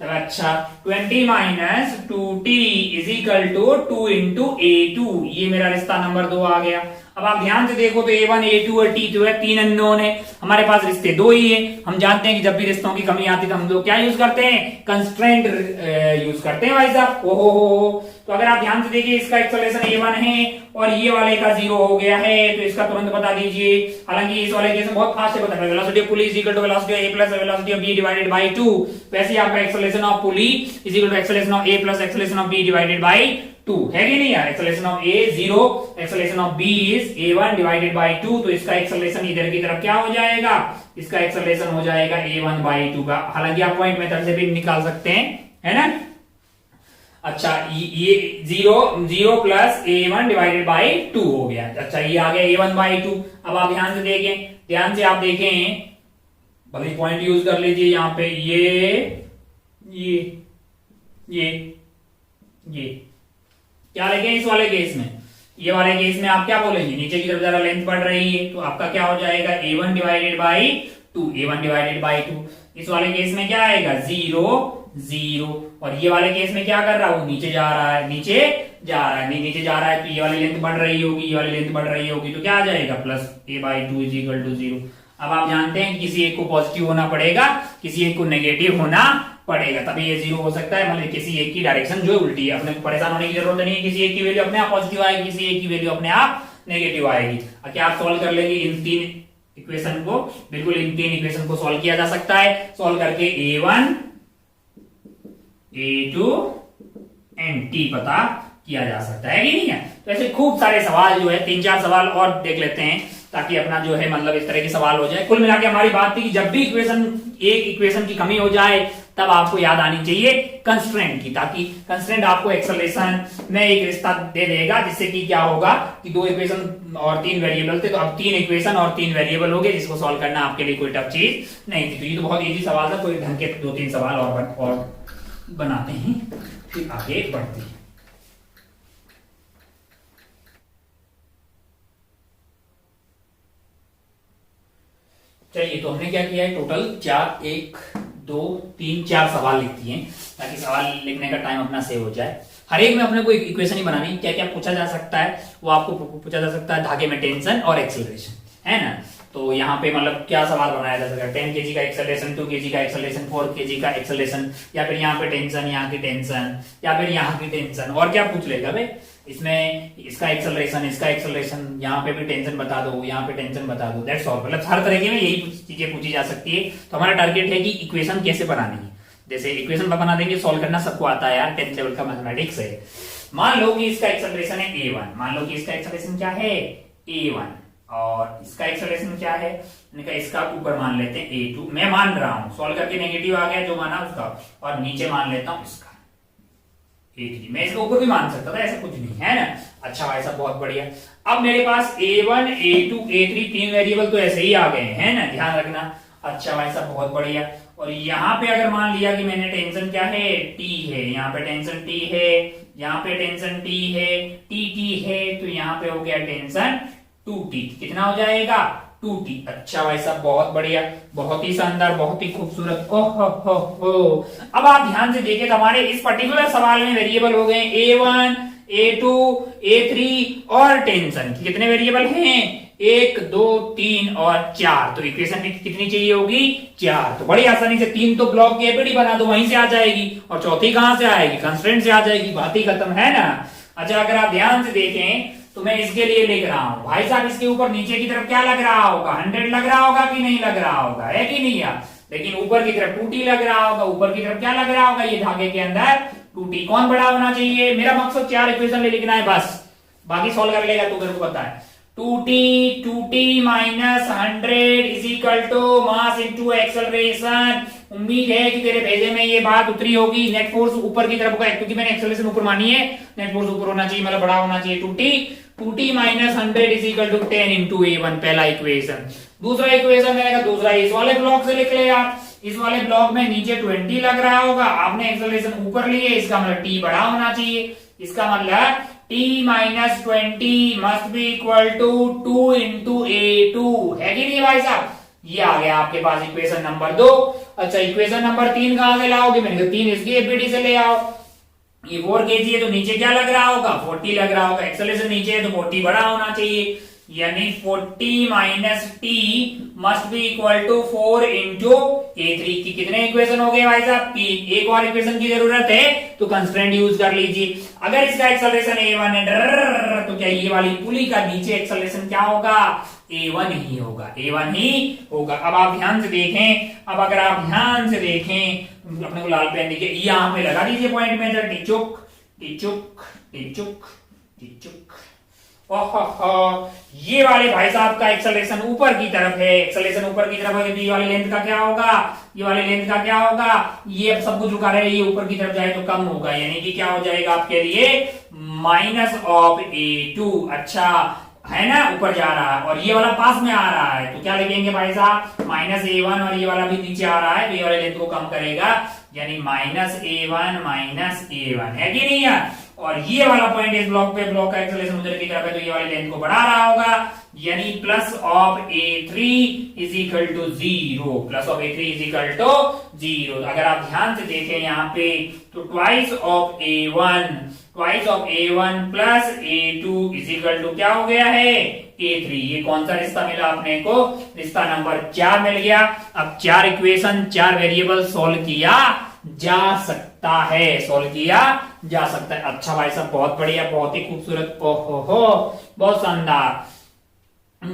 अच्छा, 20 minus 2T is equal to 2 into A2, ये मेरा रिश्ता नंबर 2 आ गया। अब आप ध्यान से देखो तो A1 A2 और T2 है, तीन अननोन है, हमारे पास रिश्ते दो ही है। हम जानते हैं कि जब भी रिश्तों की कमी आती है तो हम लोग क्या यूज करते हैं, कंस्ट्रेंट यूज करते हैं भाई साहब। ओहो, तो अगर आप ध्यान से देखिए इसका एक्सेलरेशन A1 है और ये वाले का 0 हो गया है, तो इसका तुरंत बता दीजिए। हालांकि इस वाले केस में बहुत फास्ट है, बता velocity of pulley is equal to velocity of A plus velocity of B divided by 2। वैसे ही आपका acceleration of pulley is equal to acceleration of A plus acceleration of B divided by 2 है कि नहीं यार। Acceleration of A 0, acceleration of B is A1 divided by 2, तो इसका acceleration इधर की तरफ क्या हो जाएगा, इसका एक्सेलरेशन हो जाएगा A1 बाय 2 का। हालांकि आप पॉइंट मेथड से भी निकाल सकते हैं, है ना। अच्छा, ये 0 प्लस A1 डिवाइडेड बाय 2 हो गया। अच्छा, ये आ गया A1 बाय 2। अब आप ध्यान से देखें, ध्यान से आप देखें, भले पॉइंट यूज कर लीजिए यहाँ पे, ये क्या लिखें इस वाले केस में, ये वाले केस में आप क्या बोलेंगे, नीचे की तरफ ज्यादा लेंथ बढ़ रही है तो आपका क्या हो जाएगा A1 divided by 2, A1 divided by 2। इस वाले केस में क्या आएगा 0 0, और ये वाले केस में क्या कर रहा हूं, नीचे जा रहा है, नीचे जा रहा है, तो ये वाली लेंथ बढ़ रही होगी, ये वाली लेंथ बढ़ रही होगी, तो क्या आ जाएगा plus A by 2 is equal to 0। अब आप जानते हैं कि किसी एक को पॉजिटिव होना पड़ेगा, किसी एक को नेगेटिव होना पड़ेगा, तभी ये 0 हो सकता है। मतलब किसी एक की डायरेक्शन जो उल्टी है, अपने परेशान होने की जरूरत नहीं है, किसी एक की वैल्यू अपने आप पॉजिटिव आएगी, किसी एक की वैल्यू अपने आप नेगेटिव आएगी। क्या आप सॉल्व कर लेंगे इन तीन इक्वेशन को, बिल्कुल इन तीन इक्वेशन को सॉल्व किया जा सकता है। सॉल्व करके A1 A2 एंड T पता किया जा सकता है कि नहीं है। तो ऐसे खूब सारे सवाल जो है, 3-4 सवाल और देख लेते हैं ताकि अपना जो है मतलब इस तरह के सवाल हो जाए। कुल मिला के हमारी बात थी कि जब भी एक इक्वेशन की कमी हो जाए तब आपको याद आनी चाहिए कंस्ट्रेंट की, ताकि कंस्ट्रेंट आपको एक्सेलरेशन में एक रिश्ता दे देगा, जिससे कि क्या होगा कि 2 इक्वेशन और 3 वेरिएबल थे, तो अब 3 इक्वेशन और 3 वेरिएबल हो गए, जिसको सॉल्व करना आपके लिए कोई टफ चीज नहीं थी। तो ये तो बहुत इजी सवाल था, कोई ढंग के 2-3 सवाल और बनाते हैं, फिर आगे बढ़ते हैं। चलिए, तो हमने क्या किया है, टोटल 4 1 2 3 4 सवाल लिखती हैं ताकि सवाल लिखने का टाइम अपना सेव हो जाए। हर एक में अपने को इक्वेशन ही बनानी, क्या क्या पूछा जा सकता है वो आपको पूछा जा सकता है, धागे में टेंशन और एक्सेलरेशन, है ना। तो यहाँ पे मतलब क्या सवाल बनाया जा सकता है, 10 kg का एक्सेलरेशन, 2 kg का एक्सेलरेशन, 4 kg का एक्सेलरेशन, या फिर यहाँ पे टेंशन, यहाँ की टेंशन, या फिर यहाँ की टेंशन, और क्या पूछ लेगा भाई इसमें, इसका एक्सेलरेशन, यहाँ पे भी टेंशन बता दो, यहाँ पे टेंशन बता दो, दैट्स ऑल। मतलब हर तरीके में यही चीजें पूछी जा सकती है। तो हमारा टारगेट है कि इक्वेशन कैसे बनानी है, जैसे इक्वेशन बना देंगे, सॉल्व करना सबको आता है यार, 10th लेवल का मैथमेटिक्स है। मान लो कि इसका एक्सेलरेशन है A1, मान लो कि इसका एक्सेलरेशन क्या है A1, और इसका एक्सेलरेशन क्या है, इसका ऊपर मान लेते हैं A2, मैं मान रहा हूं, सॉल्व करके नेगेटिव आ गया जो माना उसका, और नीचे मान लेता हूं इसका A3। मैं इसका ऊपर भी मान सकता था, ऐसा कुछ नहीं है ना। अच्छा भाई साहब, बहुत बढ़िया। अब मेरे पास A1 A2 A3 3 वेरिएबल तो ऐसे ही आ गए हैं ना, ध्यान रखना। अच्छा भाई साहब, बहुत बढ़िया। और यहाँ पे अगर मान लिया कि मैंने टेंशन क्या है, T है, यहाँ पे टेंशन T है, यहाँ पे टेंशन T है, T है, तो यहाँ पे हो गया टेंशन 2T, कितना हो जाएगा 2T। अच्छा भाई साहब, बहुत बढ़िया, बहुत ही शानदार, बहुत ही खूबसूरत। ओहो। अब आप ध्यान से देखें तो हमारे इस पर्टिकुलर सवाल में वेरिएबल हो गए A1 A2 A3 और टेंशन। कितने वेरिएबल हैं, 1 2 3 और 4। तो इक्वेशन कितनी चाहिए होगी, 4। तो बड़ी आसानी से 3 तो ब्लॉक की एपीडी बना दो, वहीं से आ जाएगी, और चौथी कहां से आएगी, कंस्ट्रेंट से आ जाएगी, बात ही खत्म, है ना। अच्छा, अगर आप ध्यान से देखें तो मैं इसके लिए लिख रहा हूं भाई साहब, इसके ऊपर नीचे की तरफ क्या लग रहा होगा, 100 लग रहा होगा कि नहीं लग रहा होगा, है कि नहीं यार। लेकिन ऊपर की तरफ 2T लग रहा होगा, ऊपर की तरफ क्या लग रहा होगा, ये धागे के अंदर 2T। कौन बड़ा होना चाहिए, मेरा मकसद 4 इक्वेशन में लिखना है बस, बाकी सॉल्व कर लेगा तू, मेरे को पता है। 2T minus 100 is equal to mass into acceleration. उम्मीद है कि तेरे भेजे में ये बात उतरी होगी। नेट फोर्स ऊपर की तरफ का, क्योंकि मैंने एक्सेलरेशन ऊपर मानी है, नेट फोर्स ऊपर होना चाहिए, मतलब बड़ा होना चाहिए। 2T minus 100 is equal to 10 into A1, पहला इक्वेशन। दूसरा इक्वेशन रहेगा, दूसरा इस वाले ब्लॉक से लिख ले आप। इस वाले ब्लॉक में नीचे 20 लग रहा होगा, आपने एक्सेलरेशन ऊपर लिए, इसका मतलब T बड़ा होना चाहिए, इसका मतलब T minus 20 must be equal to 2 into A2, है कि नहीं भाई साहब। ये आ गया आपके पास इक्वेशन नंबर 2। अच्छा, इक्वेशन नंबर 3 कहां से लाओगे, मैंने कहा 3 इसकी एपीडी से ले आओ। ये 4 kg है तो नीचे क्या लग रहा होगा, 40 लग रहा होगा, एक्सेलरेशन नीचे है तो 40 बड़ा होना चाहिए। यानी 40 minus T must be equal to 4 into A3 की कितने इक्वेशन हो गए भाई साहब? 3। एक और इक्वेशन की जरूरत है तो कंस्ट्रेंट यूज कर लीजिए। अगर इसका एक्सेलरेशन A1 है तो क्या ये वाली पुली का नीचे एक्सेलरेशन क्या होगा? A1 ही होगा, A1 ही होगा। अब आप ध्यान से देखें, अब अगर आप ध्यान से देखें, अपने को लाल पेन देखिए, यहां पे लगा दीजिए पॉइंट मेजर, टिचुक टिचुक टिचुक टिचुक। ओहो, ये वाले भाई साहब का एक्सेलरेशन ऊपर की तरफ है, एक्सेलरेशन ऊपर की तरफ है तो ये वाली लेंथ का क्या होगा? ये वाली लेंथ का क्या होगा? ये अब सब कुछ रुका रहे, ये ऊपर की तरफ जाए तो कम होगा, यानी कि क्या हो जाएगा आपके लिए? Minus of A2। अच्छा है ना, ऊपर जा रहा है और ये वाला पास में आ रहा है तो क्या लिखेंगे भाई साहब? माइनस A1, और ये वाला भी नीचे आ रहा है तो ये वाले लेंथ को कम करेगा, यानी माइनस A1 है कि नहीं यार? और ये वाला पॉइंट इस ब्लॉक पे, ब्लॉक का एक्सेलरेशन उधर की तरफ है तो ये वाली लेंथ को बढ़ा रहा होगा, यानी plus of A3 is equal to 0। Plus of A3 is equal to 0। अगर आप ध्यान से देखें यहाँ पे तो twice of A1 plus A2 is equal to क्या हो गया है? A3। ये कौन सा रिश्ता मिला अपने को? रिश्ता नंबर 4 मिल गया। अब 4 इक्वेशन, 4 वेरिएबल सोल्व किया जा सकता है, सोल्व किया जा सकता है। अच्छा भाई साहब, बहुत बढ़िया, बहुत ही खूबसूरत, ओहो बहुत शानदार।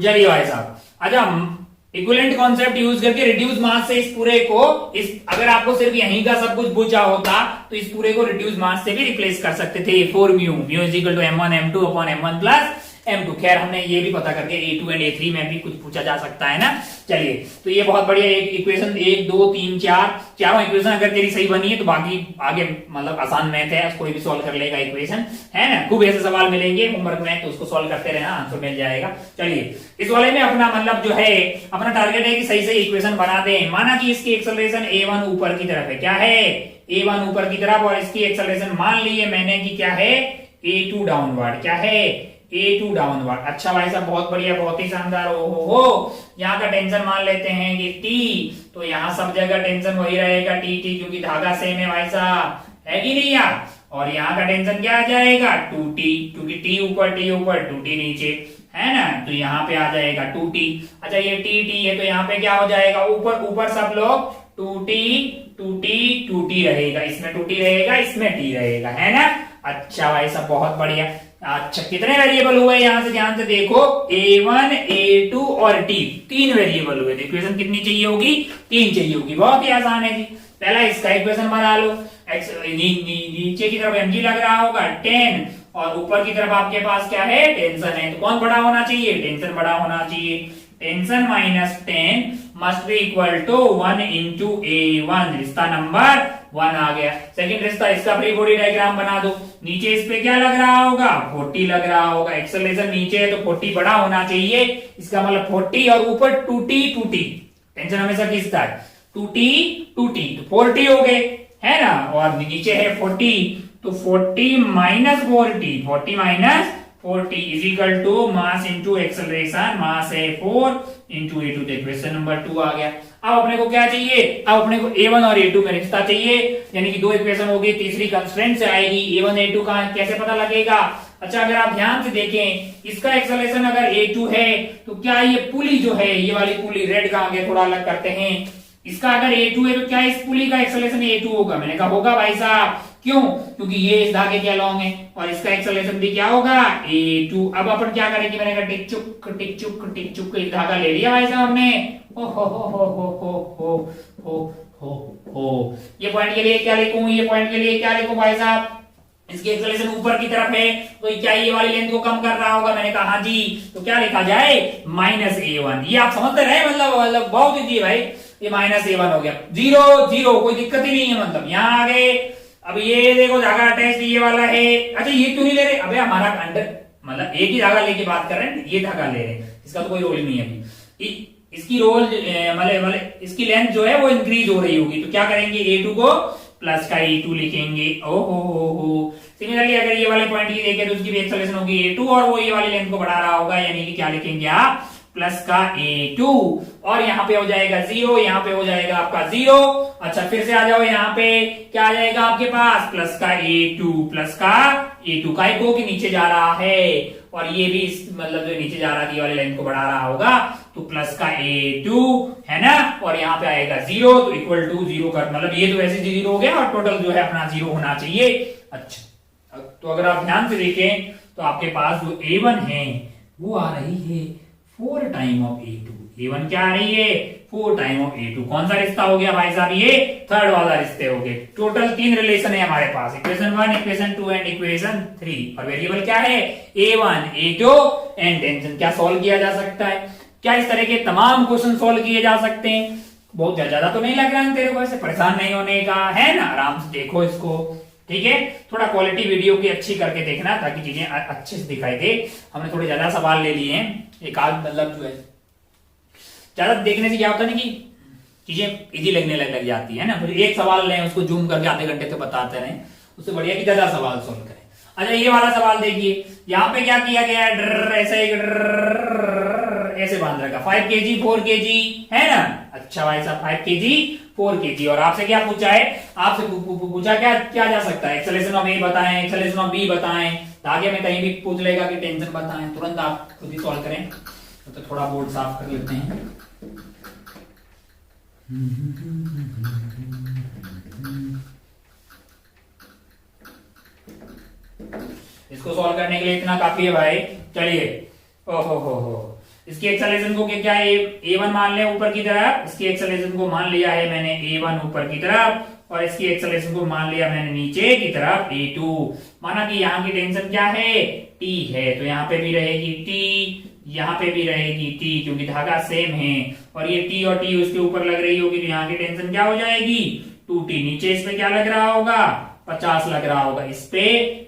चलिए भाई साहब, अच्छा इक्विवेलेंट कॉन्सेप्ट यूज करके रिड्यूस मास से इस पूरे को, इस अगर आपको सिर्फ यहीं का सब कुछ पूछा होता तो इस पूरे को रिड्यूस मास से भी रिप्लेस कर सकते थे। For mu is equal to M1 M2 upon M1 plus M2। खैर हमने ये भी पता करके A2 एंड A3 में भी कुछ पूछा जा सकता है ना। चलिए, तो ये बहुत बढ़िया एक इक्वेशन, 1 2 3 4 चारों इक्वेशन अगर तेरी सही बनी है तो बाकी आगे मतलब आसान मैथ है, कोई भी सॉल्व कर लेगा इक्वेशन, है ना। खूब ऐसे सवाल मिलेंगे होमवर्क में तो उसको सॉल्व करते रहना, आंसर मिल जाएगा। चलिए, इस वाले में अपना मतलब जो है, अपना टारगेट है कि सही सही इक्वेशन बना दें। माना कि इसकी एक्सेलरेशन A1 ऊपर की तरफ है, क्या है? A1 ऊपर की तरफ, और इसकी एक्सेलरेशन मान लिए मैंने कि क्या है? A2 downward. क्या है? A2 downward. अच्छा भाई साहब, बहुत बढ़िया, बहुत ही शानदार। हो यहाँ का टेंशन मान लेते हैं कि T, तो यहाँ सब जगह टेंशन वही रहेगा T, क्योंकि धागा सेम है भाई साहब, है कि नहीं यार? और यहाँ का टेंशन क्या आ जाएगा? 2T, क्योंकि T ऊपर 2T नीचे, है ना, तो यहाँ पे आ जाएगा 2T। अच्छा, ये T है तो यहाँ पे क्या हो जाएगा? ऊपर ऊपर सब लोग 2T रहेगा, इसमें 2T रहेगा, इसमें T रहेगा, है ना। अच्छा भाई साहब, बहुत बढ़िया। अच्छा, कितने वेरिएबल हुए यहां से ध्यान से देखो? A1 A2 और T, 3 वेरिएबल हुए। इक्वेशन कितनी चाहिए होगी? 3 चाहिए होगी। बहुत ही आसान है जी। पहला इसका इक्वेशन बना लो। नीचे की तरफ mg लग रहा होगा 10, और ऊपर की तरफ आपके पास क्या है? टेंशन है, तो कौन बड़ा होना चाहिए? टेंशन बड़ा होना चाहिए। Tension minus 10 must be equal to 1 into A1। रिश्ता नंबर 1 आ गया। सेकंड रिश्ता, इसका फ्री बॉडी डायग्राम बना दो। नीचे इस पे क्या लग रहा होगा? 40 लग रहा होगा। एक्सेलरेशन नीचे है तो 40 बड़ा होना चाहिए, इसका मतलब 40, और ऊपर 2T। टेंशन हमेशा किसका है? 2T तो 40 हो गए, है ना। और नीचे है 40, तो 40 minus 40 is equal to mass into acceleration. Mass है 4 इंटू A2। इक्वेशन नंबर 2 आ गया। अब अपने को क्या चाहिए? अब अपने को A1 और A2 में रिश्ता चाहिए, यानी कि 2 इक्वेशन होगी, तीसरी कंस्ट्रेंट से आएगी। A1 A2 का कैसे पता लगेगा? अच्छा, अगर आप ध्यान से देखें, इसका एक्सेलरेशन अगर A2 है तो क्या ये पुली जो है, ये वाली पुली, रेड का आगे थोड़ा अलग करते हैं, इसका अगर A2 है तो क्या इस पुली का एक्सेलरेशन A2 होगा? मैंने कहा होगा भाई साहब। क्यों? क्योंकि ये इस धागे के अलोंग है, और इसका एक्सेलरेशन भी क्या होगा? A2। अब अपन क्या करेंगे? मैंने कहा टिक चुक एक धागा ले लिया भाई साहब हमने। हो। ये पॉइंट के लिए क्या लिखूं? ये पॉइंट के लिए क्या लिखूं भाई साहब? इसकी एक्सेलरेशन ऊपर की तरफ है तो क्या ये वाली लेंथ को कम कर रहा होगा? मैंने कहा हाँ जी, तो क्या लिखा जाए? Minus A1। ये आप समझते रहे, मतलब बहुत इजी है भाई। ये माइनस A1 हो गया। 0 कोई दिक्कत ही नहीं है, मतलब यहाँ आ गए। अब ये देखो धागा अटैच ये वाला है। अच्छा, ये क्यों नहीं ले रहे? अबे हमारा अंडर मतलब एक ही धागा लेके बात कर रहे हैं, ये धागा ले रहे हैं, इसका तो कोई रोल नहीं है अभी। इसकी रोल मतलब इसकी लेंथ जो है वो इंक्रीज हो रही होगी, तो क्या करेंगे? A2 को प्लस का A2 लिखेंगे। ओहो। सिमिलरली अगर ये वाले पॉइंट की देखें तो उसकी भी एक्सेलरेशन होगी A2, और वो ये वाली लेंथ को बढ़ा रहा होगा, यानी कि क्या लिखेंगे आप? प्लस का A2, और यहाँ पे हो जाएगा 0, यहाँ पे हो जाएगा आपका 0। अच्छा, फिर से आ जाओ, यहाँ पे क्या आ जाएगा आपके पास? प्लस का A2, प्लस का A2 का को कि नीचे जा रहा है, और ये भी मतलब जो नीचे जा रहा है ये वाली लाइन को बढ़ा रहा होगा, तो प्लस का A2 है ना, और यहाँ पे आएगा 0, तो इक्वल टू 0 कर, मतलब ये तो वैसे 0 हो गया और टोटल जो है अपना 0 होना चाहिए। अच्छा, तो अगर आप ध्यान से देखें तो आपके पास जो A1 है वो आ रही है 4 टाइम ऑफ A2। A1 क्या आ रही है? 4 टाइम ऑफ A2। कौन सा रिश्ता हो गया भाई साहब? ये थर्ड वाला रिश्ते हो गए। टोटल 3 रिलेशन है हमारे पास, इक्वेशन 1, इक्वेशन 2 एंड इक्वेशन 3, और वेरिएबल क्या है? A1, A2 and tension. क्या सॉल्व किया जा सकता है? क्या इस तरह के तमाम क्वेश्चन सॉल्व किए जा सकते हैं? बहुत ज्यादा तो नहीं लग रहा है तेरे को? ऐसे परेशान नहीं होने का है ना, आराम से देखो इसको, ठीक है। थोड़ा क्वालिटी वीडियो की अच्छी करके देखना ताकि चीजें अच्छे से दिखाई दे। हमने थोड़े ज्यादा सवाल ले लिए हैं, एक आध मतलब जो है ज्यादा देखने से क्या होता है ना कि चीजें इजी लगने लग जाती है ना, फिर एक सवाल लें उसको जूम करके आधे घंटे तक बताते रहें, उससे बढ़िया कि ज्यादा सवाल सोल्व करें। अच्छा, ये वाला सवाल देखिए, यहाँ पे क्या किया गया है? ऐसे बांध रखा, 5 kg 4 kg है ना। अच्छा भाई साहब, 5 kg 4 kg, और आपसे क्या पूछा है? आपसे पूछा क्या जा सकता है? एक्सेलरेशन ऑफ ए बताएं, एक्सेलरेशन ऑफ बी बताएं, आगे में कहीं भी पूछ लेगा कि टेंशन बताएं, तुरंत आप खुद ही सॉल्व करें। तो थोड़ा बोर्ड साफ कर लेते हैं। इसको सॉल्व करने के लिए इतना काफी है भाई। चलिए, ओहो, इसकी एक्सेलरेशन को क्या है? A1 मान लें ऊपर की तरफ, इसकी एक्सेलरेशन को मान लिया है मैंने A1 ऊपर की तरफ, और इसकी एक्सेलरेशन को मान लिया मैंने नीचे की तरफ A2। माना कि यहाँ की टेंशन क्या है? T है, तो यहाँ पे भी रहेगी T, यहाँ पे भी रहेगी T, क्योंकि धागा सेम है, और ये T और T उसके ऊपर लग रही होगी, तो यहाँ की टेंशन क्या हो जाएगी? 2T। नीचे इस पे क्या लग रहा होगा? 50 लग रहा होगा, इस पे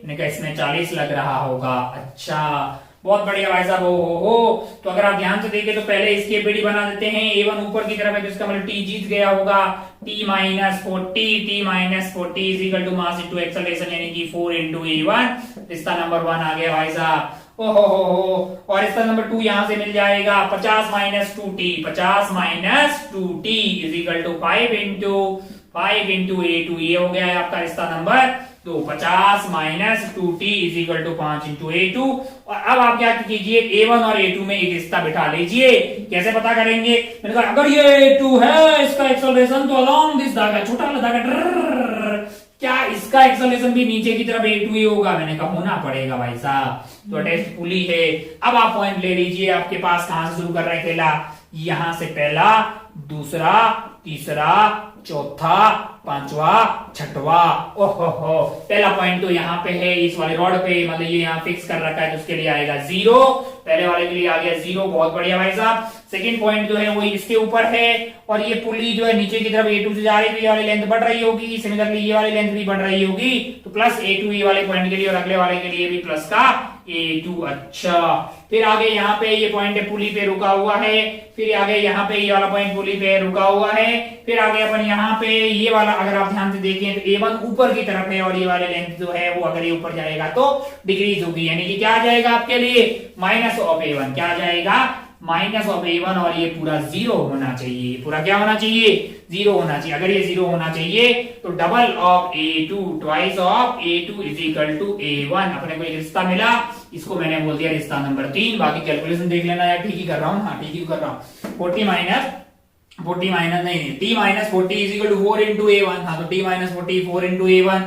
इसमें 40 लग रहा होगा। अच्छा, बहुत बढ़िया भाई साहब। हो तो अगर आप ध्यान से देखें तो पहले इसकी एपीडी बना देते हैं। A1 ऊपर की तरफ है तो इसका मतलब T जीत गया होगा, T minus 40 is equal to mass into acceleration, यानी कि 4 इंटू A1। रिश्ता नंबर 1 आ गया भाई साहब। ओहो, और रिश्ता नंबर 2 यहां से मिल जाएगा, 50 minus 2T is equal to 5 into A2। ये हो गया है आपका रिश्ता number 2। 50 minus 2T is equal to 5 into A2। और अब आप क्या कीजिए, A1 और A2 में एक रिश्ता बिठा लीजिए। कैसे पता करेंगे? मैंने कहा अगर ये A2 है, इसका एक्सेलरेशन तो अलोंग दिस धागा, छोटा वाला धागा, क्या इसका एक्सेलरेशन भी नीचे की तरफ A2 ही होगा? मैंने कहा होना पड़ेगा भाई साहब, तो टेस्ट पुली है। अब आप पॉइंट ले लीजिए, आपके पास कहां से शुरू कर रहे हैं? खेला यहां से, पहला, दूसरा, तीसरा, चौथा, पांचवा, छठवा। ओहो, पहला पॉइंट तो यहाँ पे है, इस वाले रॉड पे, मतलब ये यहाँ फिक्स कर रखा है, तो उसके लिए आएगा 0। पहले वाले के लिए आ गया 0, बहुत बढ़िया भाई साहब। सेकंड पॉइंट जो है वो इसके ऊपर है, और ये पुली जो है नीचे की तरफ A2 से जा रही है, ये वाली लेंथ बढ़ रही होगी, सिमिलरली ये वाली लेंथ भी बढ़ रही होगी, तो प्लस A2 ये वाले पॉइंट के लिए, और अगले वाले के लिए भी प्लस का A2। अच्छा, फिर आगे यहाँ पे ये पॉइंट पुली पे रुका हुआ है, फिर आगे यहाँ पे ये वाला पॉइंट पुली पे रुका हुआ है, फिर आगे अपन यहाँ पे ये वाला, अगर आप ध्यान से देखें तो A1 ऊपर की तरफ है, और ये वाले लेंथ जो है वो अगर ये ऊपर जाएगा तो डिक्रीज होगी, यानी कि क्या आ जाएगा आपके लिए? Minus of A1। क्या आ जाएगा? माइनस ऑफ A1, और ये पूरा 0 होना चाहिए। पूरा क्या होना चाहिए? 0 होना चाहिए। अगर ये 0 होना चाहिए तो double of A2, twice of A2 is equal to A1। अपने को एक रिश्ता मिला, इसको मैंने बोल दिया रिश्ता नंबर 3। बाकी कैलकुलेशन देख लेना यार, ठीक ही कर रहा हूँ। हाँ, ठीक ही कर रहा हूँ। 40 माइनस नहीं, T minus 40 is equal to 4 into A1। हाँ, तो T माइनस 40 4 इंटू A1,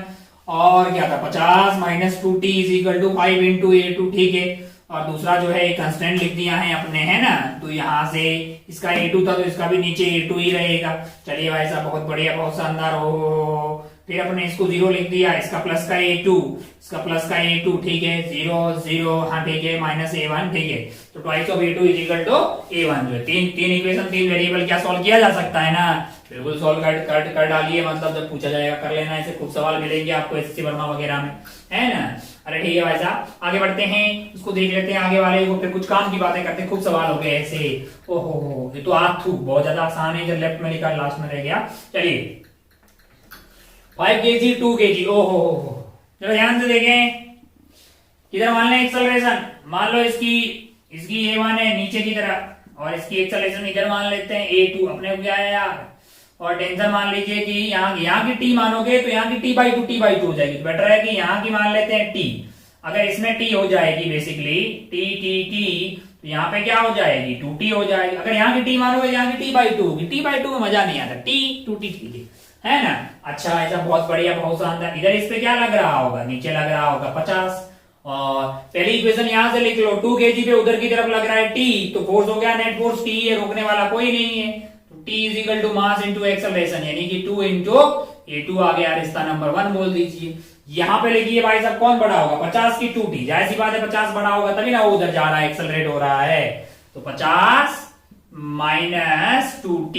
और क्या था? 50 minus 2T is equal to 5 into A2। ठीक है, और दूसरा जो है कंस्टेंट लिख दिया है अपने, है ना, तो यहां से इसका A2 था तो इसका भी नीचे A2 ही रहेगा। चलिए भाई साहब, बहुत बढ़िया, बहुत शानदार। हो फिर अपने इसको 0 लिख दिया, इसका प्लस का A2, इसका प्लस का A2। ठीक है, 0 0, हाँ ठीक है, माइनस A1। ठीक है, तो twice of A2 is equal to A1। जो है तीन इक्वेशन, 3 वेरिएबल, क्या सॉल्व किया जा सकता है ना? बिल्कुल सॉल्व कर डालिए, मतलब जब पूछा जाएगा कर लेना, ऐसे खूब सवाल मिलेंगे आपको SSC वर्मा वगैरह में, है ना। अरे ठीक है भाई साहब, आगे बढ़ते हैं, उसको देख लेते हैं आगे वाले को, फिर कुछ काम की बातें करते हैं। खूब सवाल हो गए ऐसे। ओहो, ये तो आथू बहुत ज्यादा आसान है, जब लेफ्ट में लिखा लास्ट में रह गया। चलिए, 5 kg 2 kg। ओहो, चलो ध्यान से देखें, किधर मान लें एक्सेलरेशन? मान लो इसकी A1 है नीचे की तरफ, और इसकी एक्सेलरेशन इधर मान लेते हैं A2। अपने को क्या है यार? और टेंशन मान लीजिए कि यहाँ की T मानोगे तो यहाँ की T/2 हो जाएगी, तो बेटर है कि यहाँ की मान लेते हैं T। अगर इसमें टी हो जाएगी बेसिकली टी टी टी, तो यहाँ पे क्या हो जाएगी 2t हो जाएगी। अगर यहाँ की टी मानोगे यहाँ की t/2 होगी, t/2 में मजा नहीं आता, t 2t ठीक है ना। अच्छा ऐसा बहुत बढ़िया बहुत शानदार। इधर इस पे क्या लग रहा होगा, नीचे लग रहा होगा 50, और पहली इक्वेशन यहां से लिख लो 2 kg पे उधर की तरफ लग रहा है t, तो फोर्स हो गया नेट फोर्स t है, रोकने वाला कोई नहीं है, तो t is equal to mass into acceleration, यानी कि 2 इंटू a2 आ गया, रिश्ता नंबर 1 बोल दीजिए। यहां पे लिखिए भाई साहब कौन बड़ा होगा, 50 की 2t, जाहिर सी बात है 50 बड़ा होगा तभी ना वो उधर जा रहा है, एक्सेलरेट हो रहा है, तो 50 minus 2t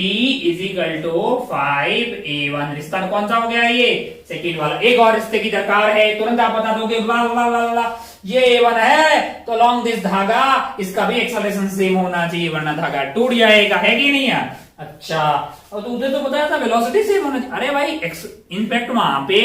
is equal to 5a1, रिश्ता कौन सा हो गया ये सेकंड वाला। एक और रिश्ते की दरकार है, तुरंत आप बता दोगे वाह वाह वाह वाह ये a1 है तो लॉन्ग दिस धागा इसका भी एक्सेलरेशन सेम होना चाहिए वरना धागा टूट जाएगा, है कि नहीं यार। अच्छा और तुझे तो बताया था वेलोसिटी सेम होना चाहिए। अरे भाई इनफैक्ट वहां पे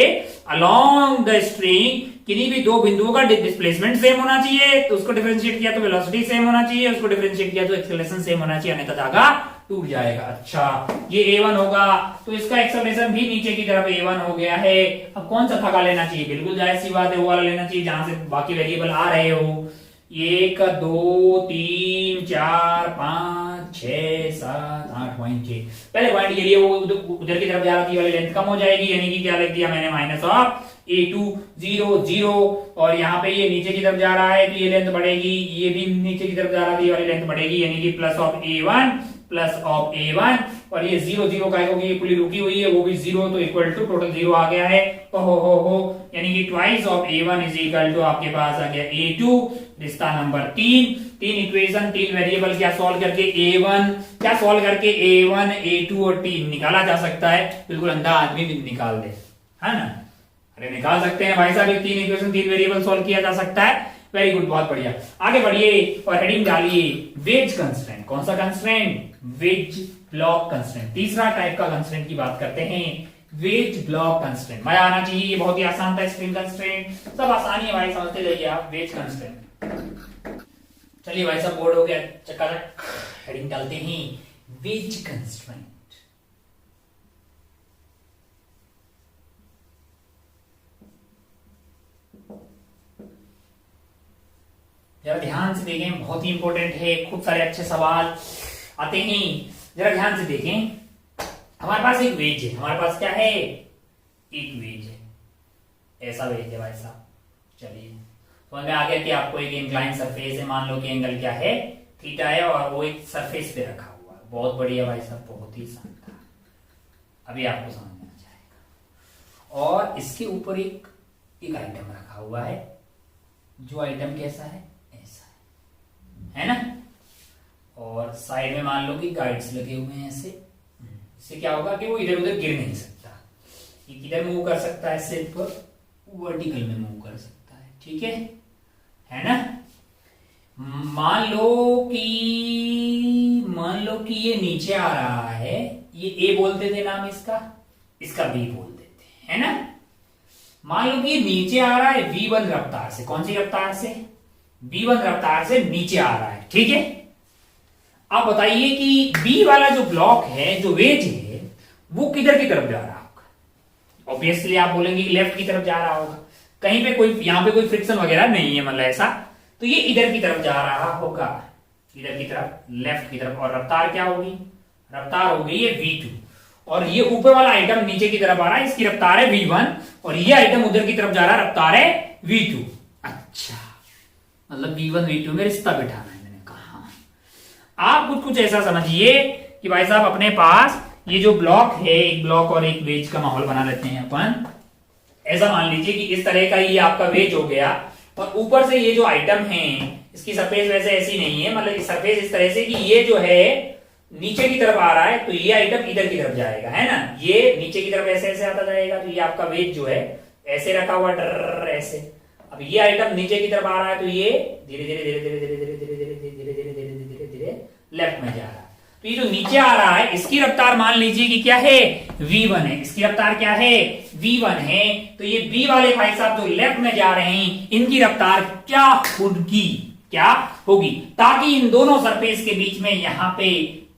अलोंग द स्ट्रिंग किन्हीं भी दो बिंदुओं का डिस्प्लेसमेंट सेम होना चाहिए, तो उसको डिफरेंशिएट किया तो वेलोसिटी सेम होना चाहिए, उसको डिफरेंशिएट किया तो एक्सेलरेशन सेम होना चाहिए, अन्यथा धागा टूट जाएगा। अच्छा ये a1 होगा तो इसका एक्सेलरेशन भी नीचे की तरफ a1 हो गया है। अब कौन सा धागा लेना चाहिए, बिल्कुल जाहिर सी बात है वो वाला लेना चाहिए जहां से बाकी वेरिएबल आ रहे हो, 1 2 3 4 5 6 7 8 पॉइंट 6, पहले पॉइंट के लिए वो उधर की तरफ जा रही वाली लेंथ कम हो जाएगी, यानी कि क्या लिख दिया मैंने माइनस ऑफ a2 0 0, और यहाँ पे ये नीचे की तरफ जा रहा है तो ये लेंथ बढ़ेगी, ये भी नीचे की तरफ जा रहा है वाली लेंथ बढ़ेगी, यानी कि plus of a1 plus of a1, और ये 0 0 का होगी, ये पुली रुकी हुई है वो भी 0, तो इक्वल टू टोटल 0 आ गया है, हो यानी कि twice of a1 is equal to आपके पास आ गया a2, रिश्ता नंबर 3। तीन इक्वेशन तीन वेरिएबल क्या सॉल्व करके a1 क्या सॉल्व करके a1 a2 और t निकाला जा सकता है, बिल्कुल अंधा आदमी भी निकाल दे, है ना। अरे निकाल सकते हैं भाई साहब, तीन इक्वेशन तीन वेरिएबल सॉल्व किया जा सकता है, वेरी गुड बहुत बढ़िया। आगे बढ़िए और हेडिंग डालिए वेज कंस्ट्रेंट। कौन सा कंस्ट्रेंट, वेज ब्लॉक कंस्ट्रेंट। तीसरा टाइप का कंस्ट्रेंट की बात करते हैं, वेज ब्लॉक कंस्ट्रेंट। मजा आना चाहिए, ये बहुत ही आसान था, स्ट्रिंग कंस्ट्रेंट सब आसानी है भाई, समझते जाइए आप। वेज कंस्ट्रेंट, चलिए भाई साहब बोर्ड हो गया चकाचक, हेडिंग डालते हैं वेज कंस्ट्रेंट। जरा ध्यान से देखें, बहुत ही इंपॉर्टेंट है, खूब सारे अच्छे सवाल आते हैं, जरा ध्यान से देखें। हमारे पास एक वेज है, हमारे पास क्या है, एक वेज है, ऐसा वेज है भाई साहब। चलिए समझ में आ गया कि आपको एक इंक्लाइन सरफेस है, मान लो कि एंगल क्या है थीटा है, और वो एक सरफेस पे रखा हुआ है, बहुत बढ़िया भाई साहब, बहुत ही शानदार, अभी आपको समझ में आ जाएगा। और इसके ऊपर एक आइटम रखा हुआ है, जो आइटम कैसा है, है ना, और साइड में मान लो कि गाइड्स लगे हुए हैं ऐसे, इससे क्या होगा कि वो इधर उधर गिर नहीं सकता, ये किधर मूव कर सकता है, सिर्फ वर्टिकल में मूव कर सकता है, ठीक है ना। मान लो कि ये नीचे आ रहा है, ये ए बोलते थे नाम इसका बी बोल देते है ना। मान लो कि ये नीचे आ रहा है v1 रफ्तार से, कौन सी रफ्तार से, v1 रफ्तार से नीचे आ रहा है, ठीक है। आप बताइए कि b वाला जो ब्लॉक है, जो वेज है, वो किधर की तरफ जा रहा होगा। ऑब्वियसली आप बोलेंगे कि लेफ्ट की तरफ जा रहा होगा, कहीं पे कोई यहां पे कोई फ्रिक्शन वगैरह नहीं है, मतलब ऐसा, तो ये इधर की तरफ जा रहा होगा, इधर की तरफ, लेफ्ट की तरफ, और रफ्तार क्या होगी, रफ्तार हो गई है v2, और ये ऊपर वाला आइटम नीचे की तरफ आ रहा है, इसकी रफ्तार है v1, और ये आइटम उधर की तरफ जा रहा है, रफ्तार है v2। अच्छा मतलब v1 v2 में रिश्ता बिठाना है, मैंने कहा। आप कुछ ऐसा समझिए कि भाई साहब अपने पास ये जो ब्लॉक है, एक ब्लॉक और एक वेज का माहौल बना लेते हैं अपन। ऐसा मान लीजिए कि इस तरह का ये आपका वेज हो गया, और ऊपर से ये जो आइटम है इसकी सरफेस वैसे ऐसी नहीं है, मतलब सरफेस इस तरह से कि ये जो है नीचे की तरफ आ रहा है, तो ये आइटम इधर की तरफ जाएगा, है ना, ये नीचे की तरफ ऐसे ऐसे आता जाएगा, तो ये आपका वेज जो है ऐसे रखा हुआ डर ऐसे। अब ये आइटम नीचे की तरफ आ रहा है, तो ये धीरे धीरे धीरे धीरे धीरे धीरे धीरे धीरे धीरे धीरे धीरे धीरे धीरे लेफ्ट में जा रहा है। तो ये जो नीचे आ रहा है इसकी रफ्तार मान लीजिए कि क्या है, v1 है, इसकी रफ्तार क्या है, v1 है, तो ये b वाले भाई साहब जो लेफ्ट में जा रहे हैं, इनकी रफ्तार क्या होगी, ताकि इन दोनों सरफेस के बीच में यहाँ पे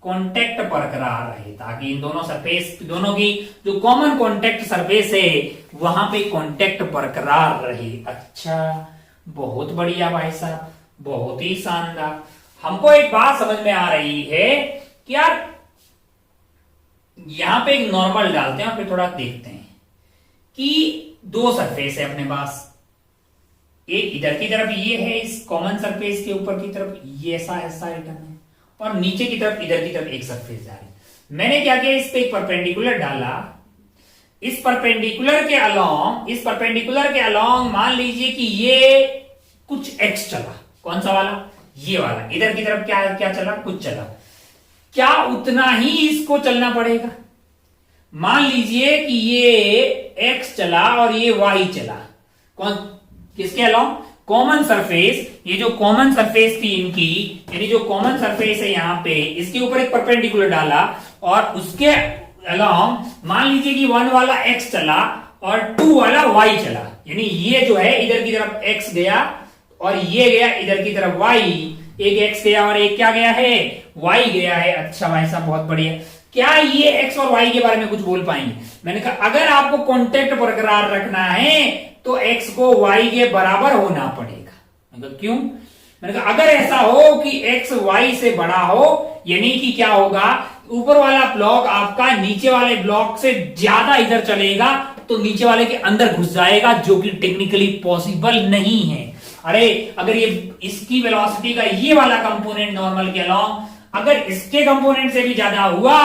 कांटेक्ट बरकरार रहे, ताकि इन दोनों सरफेस, दोनों की जो कॉमन कांटेक्ट सरफेस है वहां पे कांटेक्ट बरकरार रहे। अच्छा बहुत बढ़िया भाई साहब, बहुत ही शानदार। हमको एक बात समझ में आ रही है कि यार यहां पे एक नॉर्मल डालते हैं और फिर थोड़ा देखते हैं कि दो सरफेस है अपने पास, एक इधर की तरफ ये है इस कॉमन सरफेस के ऊपर की तरफ ये ऐसा आइटम है, और नीचे की तरफ इधर की तरफ एक सरफेस जा रही है। मैंने क्या किया, इस पे एक परपेंडिकुलर डाला, इस परपेंडिकुलर के अलोंग मान लीजिए कि ये कुछ एक्स चला। कौन सा वाला? ये वाला। इधर की तरफ क्या क्या चला? कुछ चला। क्या उतना ही इसको चलना पड़ेगा? मान लीजिए कि ये एक्स चला और ये वाई चला। कौन किसके अलोंग? Common surface. ये जो कॉमन सरफेस थी इनकी, यानी जो कॉमन सरफेस है यहां पे, इसके ऊपर एक परपेंडिकुलर डाला और उसके अलोंग मान लीजिए कि 1 वाला x चला और 2 वाला y चला। यानी ये जो है इधर की तरफ x गया और ये गया इधर की तरफ y। एक x गया और एक क्या गया है? y गया है। अच्छा भाई साहब, बहुत बढ़िया। क्या ये x और y के बारे में कुछ बोल पाएंगे? मैंने कहा अगर आपको कॉन्टेक्ट बरकरार रखना है तो x को y के बराबर होना पड़ेगा। मैंने कहा क्यों? मैंने कहा अगर ऐसा हो कि x y से बड़ा हो, यानी कि क्या होगा, ऊपर वाला ब्लॉक आपका नीचे वाले ब्लॉक से ज्यादा इधर चलेगा तो नीचे वाले के अंदर घुस जाएगा, जो कि टेक्निकली पॉसिबल नहीं है। अरे अगर ये इसकी वेलोसिटी का ये वाला कंपोनेंट नॉर्मल के अलोंग अगर इसके कंपोनेंट से भी ज्यादा हुआ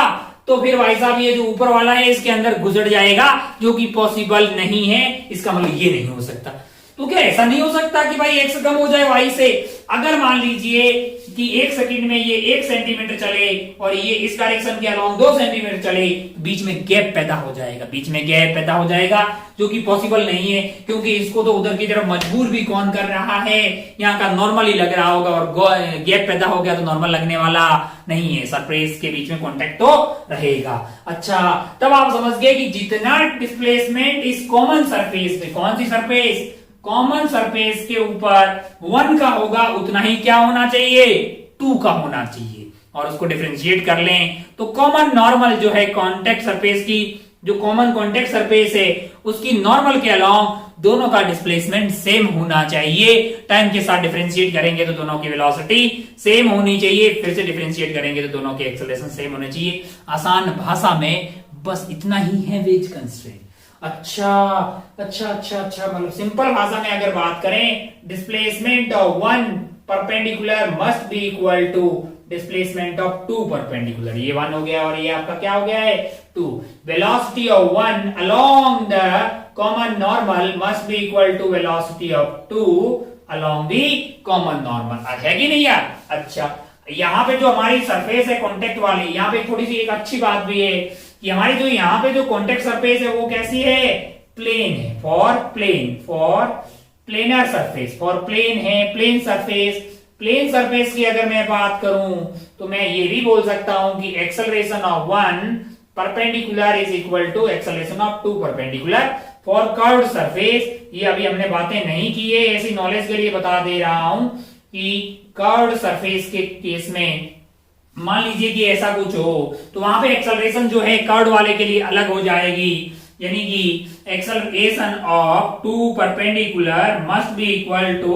तो फिर भाई साहब ये जो ऊपर वाला है इसके अंदर गुजर जाएगा, जो कि पॉसिबल नहीं है। इसका मतलब ये नहीं हो सकता। तो क्या ऐसा नहीं हो सकता कि भाई x कम हो जाए y से? अगर मान लीजिए कि 1 सेकंड में ये 1 सेंटीमीटर चले और ये इस डायरेक्शन के अलोंग 2 सेंटीमीटर चले, बीच में गैप पैदा हो जाएगा, जो कि पॉसिबल नहीं है, क्योंकि इसको तो उधर की तरफ मजबूर भी कौन कर रहा है? यहाँ का नॉर्मल ही लग रहा होगा, और गैप पैदा हो गया तो नॉर्मल लगने वाला नहीं है। सरफेस के बीच में कॉन्टेक्ट तो रहेगा। अच्छा, तब आप समझ गए कि जितना डिस्प्लेसमेंट इस कॉमन सरफेस पे, कौन सी सरफेस? कॉमन सरफेस के ऊपर 1 का होगा, उतना ही क्या होना चाहिए? 2 का होना चाहिए। और उसको डिफरेंशिएट कर लें तो कॉमन नॉर्मल जो है कॉन्टेक्ट सरफेस की, जो कॉमन कॉन्टेक्ट सरफेस है उसकी नॉर्मल के अलोंग दोनों का डिस्प्लेसमेंट सेम होना चाहिए। टाइम के साथ डिफरेंशिएट करेंगे तो दोनों की वेलोसिटी सेम होनी चाहिए, फिर से डिफरेंशिएट करेंगे तो दोनों के एक्सेलरेशन सेम होने चाहिए। आसान भाषा में बस इतना ही है वेज कंस्ट्रेंट। अच्छा, मतलब सिंपल भाषा में अगर बात करें, displacement of 1 perpendicular must be equal to displacement of 2 perpendicular. ये 1 हो गया और ये आपका क्या हो गया है? 2। Velocity of 1 along the common normal must be equal to velocity of 2 along the common normal. है कि नहीं यार? अच्छा, यहाँ पे जो हमारी सरफेस है कॉन्टेक्ट वाली, यहाँ पे थोड़ी सी एक अच्छी बात भी है कि हमारी जो यहाँ पे जो कॉन्टेक्ट सरफेस है वो कैसी है? प्लेन है। For planar surface, for plane है, प्लेन सरफेस। प्लेन सरफेस की अगर मैं बात करूं तो मैं ये भी बोल सकता हूं कि acceleration of 1 perpendicular is equal to acceleration of 2 perpendicular. For curved surface, ये अभी हमने बातें नहीं की है, ऐसी नॉलेज के लिए बता दे रहा हूं कि कर्व्ड सरफेस के केस में मान लीजिए कि ऐसा कुछ हो तो वहां पे एक्सेलरेशन जो है कर्व वाले के लिए अलग हो जाएगी, यानी कि acceleration of 2 perpendicular must be equal to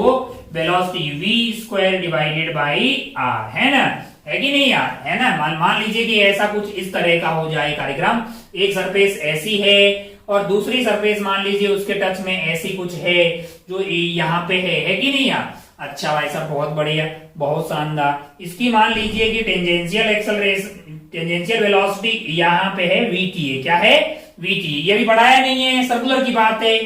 velocity v square divided by r। है ना? है कि नहीं यार? है ना? मान लीजिए कि ऐसा कुछ इस तरह का हो जाए कार्यक्रम। एक सरफेस ऐसी है और दूसरी सरफेस मान लीजिए उसके टच में ऐसी कुछ है जो यहाँ पे है कि नहीं यार? अच्छा भाई साहब, बहुत बढ़िया, बहुत शानदार। इसकी मान लीजिए कि टेंजेंशियल एक्सेलरेशन, टेंजेंशियल वेलोसिटी यहाँ पे है vt है। क्या है? vt। ये भी पढ़ाया नहीं है, सर्कुलर की बात है।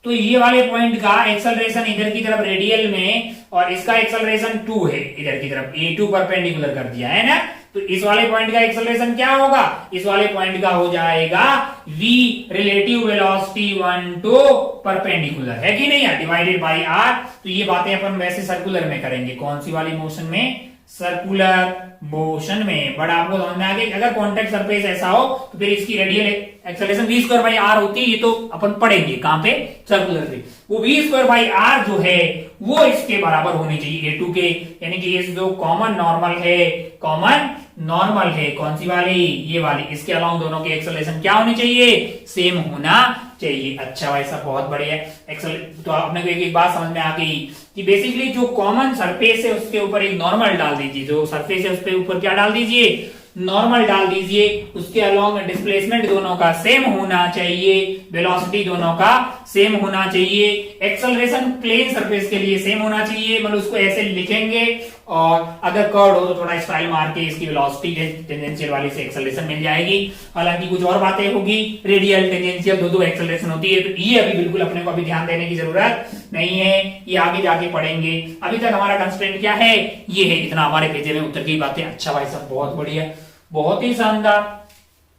तो ये वाले पॉइंट का एक्सेलरेशन इधर की तरफ रेडियल में और इसका एक्सेलरेशन 2 है इधर की तरफ, a2 परपेंडिकुलर कर दिया है ना। तो इस वाले पॉइंट का एक्सेलरेशन क्या होगा? इस वाले पॉइंट का हो जाएगा v relative velocity 1 to perpendicular. है कि नहीं यार? Divided by r। तो ये बातें अपन वैसे सर्कुलर में करेंगे। कौन सी वाली मोशन में? सर्कुलर मोशन में। बट आपको समझ में आ गया, अगर कॉन्टेक्ट सरफेस ऐसा हो तो फिर इसकी radial acceleration v square by r होती है। ये तो अपन पढ़ेंगे कहां पे? सर्कुलर पे। वो v स्क्वायर बाई r जो है वो इसके बराबर होनी चाहिए a2 के, यानी कि ये जो कॉमन नॉर्मल है, कॉमन नॉर्मल है। कौन सी वाली? ये वाली। इसके अलावा दोनों की एक्सेलरेशन क्या होनी चाहिए? सेम होना चाहिए। अच्छा भाई साहब, बहुत बढ़िया। एक्सेल तो आपने को एक बात समझ में आ गई कि बेसिकली जो कॉमन सरफेस है उसके ऊपर एक नॉर्मल डाल दीजिए। जो सरफेस है उसके ऊपर क्या डाल दीजिए? नॉर्मल डाल दीजिए। उसके अलोंग डिस्प्लेसमेंट दोनों का सेम होना चाहिए, वेलोसिटी दोनों का सेम होना चाहिए, एक्सेलरेशन प्लेन सरफेस के लिए सेम होना चाहिए। मतलब उसको ऐसे लिखेंगे और अगर कर्व हो तो थोड़ा स्टाइल मार के इसकी वेलोसिटी टेंजेंशियल वाली से एक्सेलरेशन मिल जाएगी। हालांकि कुछ और बातें होगी, रेडियल टेंजेंशियल दो एक्सेलरेशन होती है, तो ये अभी बिल्कुल अपने को अभी ध्यान देने की जरूरत नहीं है, ये आगे जाके पढ़ेंगे। अभी तक हमारा कंस्ट्रेंट क्या है? ये है। इतना हमारे पेजे में उत्तर की बातें। अच्छा भाई साहब, बहुत बढ़िया, बहुत ही शानदार।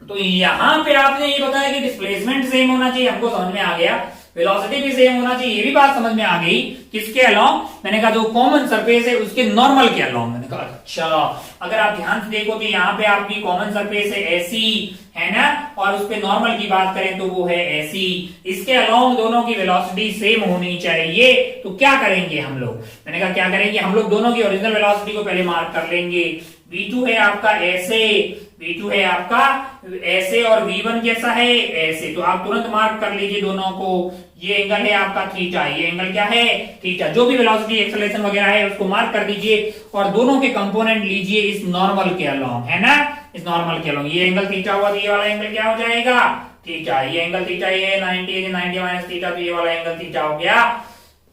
तो यहां पे आपने ये बताया कि डिस्प्लेसमेंट सेम होना चाहिए, हमको समझ में आ गया। वेलोसिटी भी सेम होना चाहिए, ये भी बात समझ में आ गई। किसके अलोंग? मैंने कहा जो कॉमन सरफेस है उसके नॉर्मल के अलोंग। मैंने कहा अच्छा, अगर आप ध्यान से देखो तो यहाँ पे आपकी कॉमन सरफेस है ऐसी, है ना, और उस पे नॉर्मल की बात करें तो वो है ऐसी। इसके अलोंग दोनों की वेलोसिटी सेम होनी चाहिए। तो क्या करेंगे हम लोग? मैंने कहा क्या करेंगे हम लोग? दोनों की ओरिजिनल वेलोसिटी को पहले मार्क कर लेंगे। v2 है आपका ऐसे, v2 है आपका ऐसे, और v1 कैसा है? ऐसे। तो आप तुरंत मार्क कर लीजिए दोनों को। ये एंगल है आपका थीटा, ये एंगल क्या है? थीटा। जो भी वेलोसिटी एक्सेलरेशन वगैरह है उसको मार्क कर दीजिए और दोनों के कंपोनेंट लीजिए इस नॉर्मल के अलोंग, है ना, इस नॉर्मल के अलोंग। ये एंगल थीटा हुआ तो ये वाला एंगल क्या हो जाएगा? थीटा। ये एंगल थीटा, ये 90 माइनस थीटा, तो ये वाला एंगल थीटा हो गया।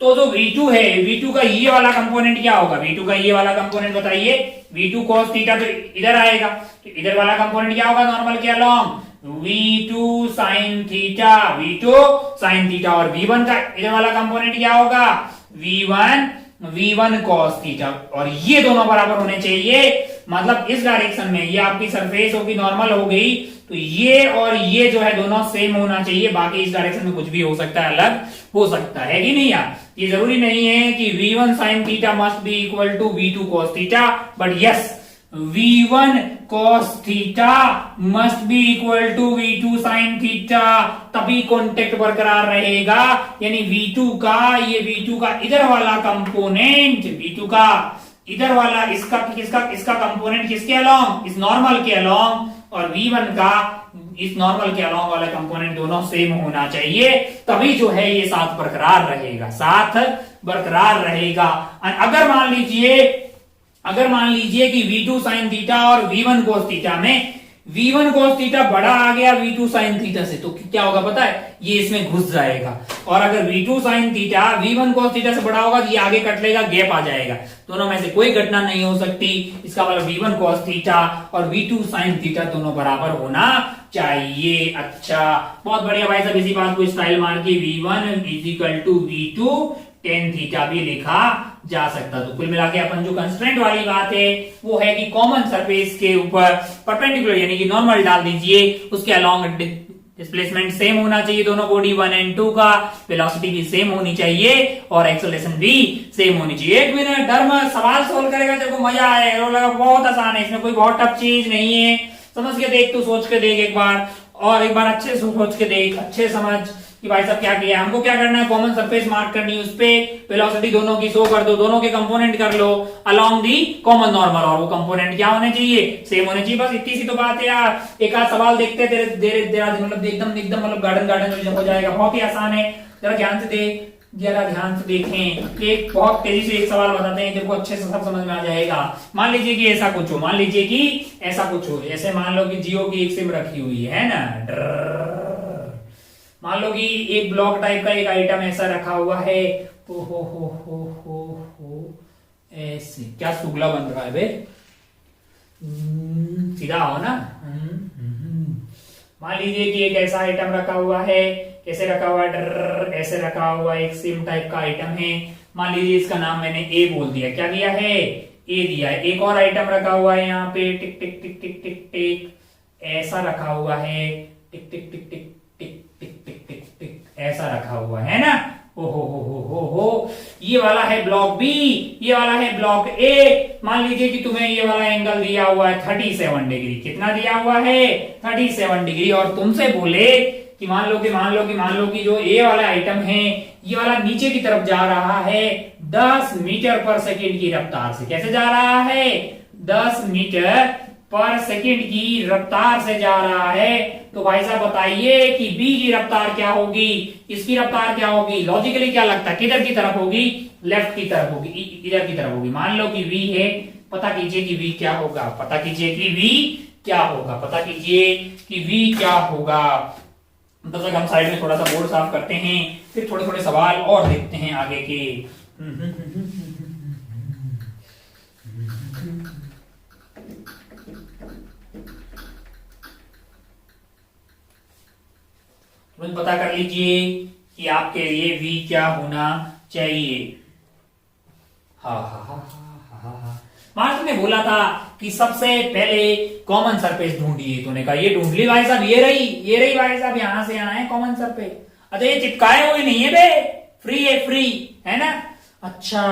तो जो v2 है, v2 का ये वाला कंपोनेंट क्या होगा? v2 का ये वाला कंपोनेंट बताइए। v2 cos थीटा तो इधर आएगा, तो इधर वाला कंपोनेंट क्या होगा नॉर्मल के along? v2 sin theta, v2 sin theta. और v1 का इधर वाला कंपोनेंट क्या होगा? v1 cos theta. और ये दोनों बराबर होने चाहिए। मतलब इस डायरेक्शन में ये आपकी सरफेस होगी, नॉर्मल हो गई, तो ये और ये जो है दोनों सेम होना चाहिए। बाकी इस डायरेक्शन में कुछ भी हो सकता है, अलग हो सकता है कि नहीं यार? ये जरूरी नहीं है कि v1 sin theta must be equal to v2 cos theta, but yes v1 cos theta must be equal to v2 sin theta, तभी कॉन्टेक्ट बरकरार रहेगा। यानी v2 का, ये v2 का इधर वाला कंपोनेंट, v2 का इधर वाला इसका कंपोनेंट किसके अलोंग? इस नॉर्मल के अलोंग, और v1 का इस नॉर्मल के अलोंग वाला कंपोनेंट दोनों सेम होना चाहिए, तभी जो है ये साथ बरकरार रहेगा, साथ बरकरार रहेगा। अगर मान लीजिए कि v2 sin थीटा और v1 cos थीटा में v1 cos थीटा बड़ा आ गया v2 sin थीटा से, तो क्या होगा पता है? ये इसमें घुस जाएगा। और अगर v2 sin theta v1 cos theta से बड़ा होगा तो ये आगे कट लेगा, गैप आ जाएगा। दोनों में से कोई घटना नहीं हो सकती। इसका मतलब v1 cos थीटा और v2 sin थीटा दोनों बराबर होना चाहिए। अच्छा, बहुत बढ़िया भाई साहब। इसी बात को स्टाइल मार के v1 is equal to v2 tan theta भी लिखा जा सकता। तो कुल मिला के अपन जो कंस्ट्रेंट वाली बात है वो है कि कॉमन सरफेस के ऊपर परपेंडिकुलर यानी कि नॉर्मल डाल दीजिए, उसके अलोंग डिस्प्लेसमेंट सेम होना चाहिए दोनों बॉडी 1 और 2 का, वेलोसिटी भी सेम होनी चाहिए और एक्सेलरेशन भी सेम होनी चाहिए। एक मिनट धर्म सवाल सोल्व करेगा तेरे को मजा आएगा, लगा बहुत आसान है, इसमें कोई बहुत टफ चीज नहीं है। समझ के देख, तू सोच के देख एक बार, और एक बार अच्छे से सोच के देख, अच्छे समझ कि भाई साहब क्या किया। हमको क्या करना है? कॉमन सरफेस मार्क करनी है, उस पे वेलोसिटी दोनों की शो कर दो, दोनों के कंपोनेंट कर लो अलोंग दी कॉमन नॉर्मल, और वो कंपोनेंट क्या होने चाहिए? सेम होने चाहिए। बस इतनी सी तो बात है यार। एक आध सवाल देखते मतलब एकदम मतलब गार्डन हो जाएगा। बहुत ही आसान है, जरा ध्यान से देख, जरा ध्यान से देखें। एक बहुत तेजी से एक सवाल बताते हैं, तेरे को अच्छे से सब समझ में आ जाएगा। मान लीजिए कि ऐसा कुछ हो, मान लीजिए कि ऐसा कुछ हो, जैसे मान लो कि जियो की एक सिम रखी हुई है ना, मान लो कि एक ब्लॉक टाइप का एक आइटम ऐसा रखा हुआ है। हो ऐसे क्या सुगला बन रहा है बे? सीधा हो ना। मान लीजिए कि एक ऐसा आइटम रखा हुआ है, कैसे रखा हुआ है? ऐसे रखा हुआ एक सिम टाइप का आइटम है। मान लीजिए इसका नाम मैंने ए बोल दिया। क्या दिया है? ए दिया है। एक और आइटम रखा हुआ है यहाँ पे, टिक टिक टिक टिक टिक टिक, ऐसा रखा हुआ है, टिक टिक टिक टिक टिक टिक टिक टिक टिक, ऐसा रखा हुआ है ना। हो ये वाला है ब्लॉक बी, ये वाला है ब्लॉक ए। मान लीजिए कि तुम्हें ये वाला एंगल दिया हुआ है 37 डिग्री। कितना दिया हुआ है? 37 डिग्री। और तुमसे बोले कि मान लो कि जो ए वाला आइटम है, ये वाला नीचे की तरफ जा रहा है 10 मीटर पर सेकेंड की रफ्तार से। कैसे जा रहा है? 10 मीटर पर सेकंड की रफ्तार से जा रहा है, तो भाई साहब बताइए कि बी की रफ्तार क्या होगी, इसकी रफ्तार क्या होगी, लॉजिकली क्या लगता है किधर की तरफ होगी, लेफ्ट की तरफ होगी, इधर की तरफ होगी। मान लो कि v है, पता कीजिए कि v क्या होगा, पता कीजिए कि v क्या होगा, पता कीजिए कि v क्या होगा। तब तक हम साइड में थोड़ा सा बोर्ड साफ करते हैं, फिर थोड़े थोड़े सवाल और देखते हैं आगे के। तुरंत पता कर लीजिए कि आपके लिए v क्या होना चाहिए। हाँ हाँ हाँ हाँ हाँ हाँ। मार्क ने बोला था कि सबसे पहले कॉमन सरफेस ढूंढिए, तूने कहा ये ढूंढ ली भाई साहब, ये रही भाई साहब, यहां से यहाँ है कॉमन सरफेस। अच्छा ये चिपकाए हुए नहीं है बे, फ्री है, फ्री है ना। अच्छा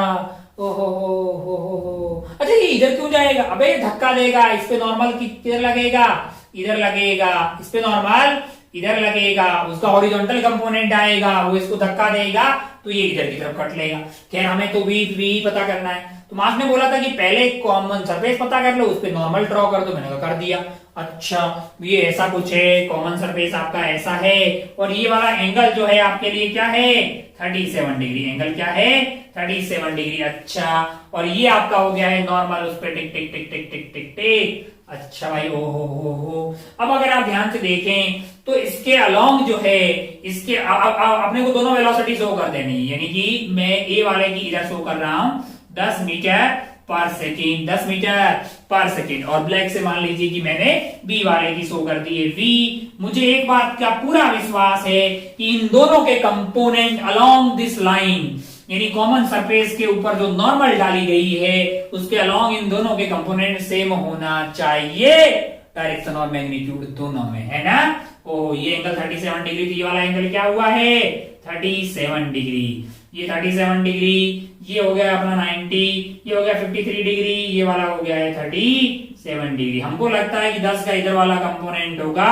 ओहो हो। अच्छा ये इधर क्यों जाएगा, अबे धक्का देगा, इस पे नॉर्मल किधर लगेगा, इधर लगेगा, इस पे नॉर्मल इधर लगेगा, उसका हॉरिजॉन्टल कंपोनेंट आएगा, वो इसको धक्का देगा तो ये इधर की तरफ कट लेगा। खैर हमें तो वी पता करना है, तो मार्क ने बोला था कि पहले कॉमन सरफेस पता कर लो, उस पर नॉर्मल ड्रॉ कर दो, मैंने कर दिया। अच्छा ये ऐसा कुछ है, कॉमन सरफेस आपका ऐसा है, और ये वाला एंगल जो है आपके लिए क्या है 37 डिग्री, एंगल क्या है 37 डिग्री। अच्छा और ये आपका हो गया है नॉर्मल, उस पर टिक टिक टिक टिक टिक टिक टिक। अच्छा भाई ओ हो। अब अगर आप ध्यान से देखें तो इसके अलोंग जो है, इसके अपने को दोनों वेलोसिटी शो कर देनी, यानी कि मैं ए वाले की इधर शो कर रहा हूं 10 मीटर पर सेकेंड, 10 मीटर पर सेकेंड, और ब्लैक से मान लीजिए कि मैंने बी वाले की शो कर दी है वी। मुझे एक बात का पूरा विश्वास है कि इन दोनों के कंपोनेंट अलोंग दिस लाइन, यानी कॉमन सरफेस के ऊपर जो नॉर्मल डाली गई है उसके अलोंग इन दोनों के कंपोनेंट सेम होना चाहिए, डायरेक्शन और मैग्नीट्यूड दोनों में, है ना। ओ ये एंगल 37 डिग्री, तो ये वाला एंगल क्या हुआ है 37 डिग्री, ये 37 डिग्री, ये हो गया अपना 90, ये हो गया 53 डिग्री, ये वाला हो गया है 37 डिग्री। हमको लगता है कि 10 का इधर वाला कंपोनेंट होगा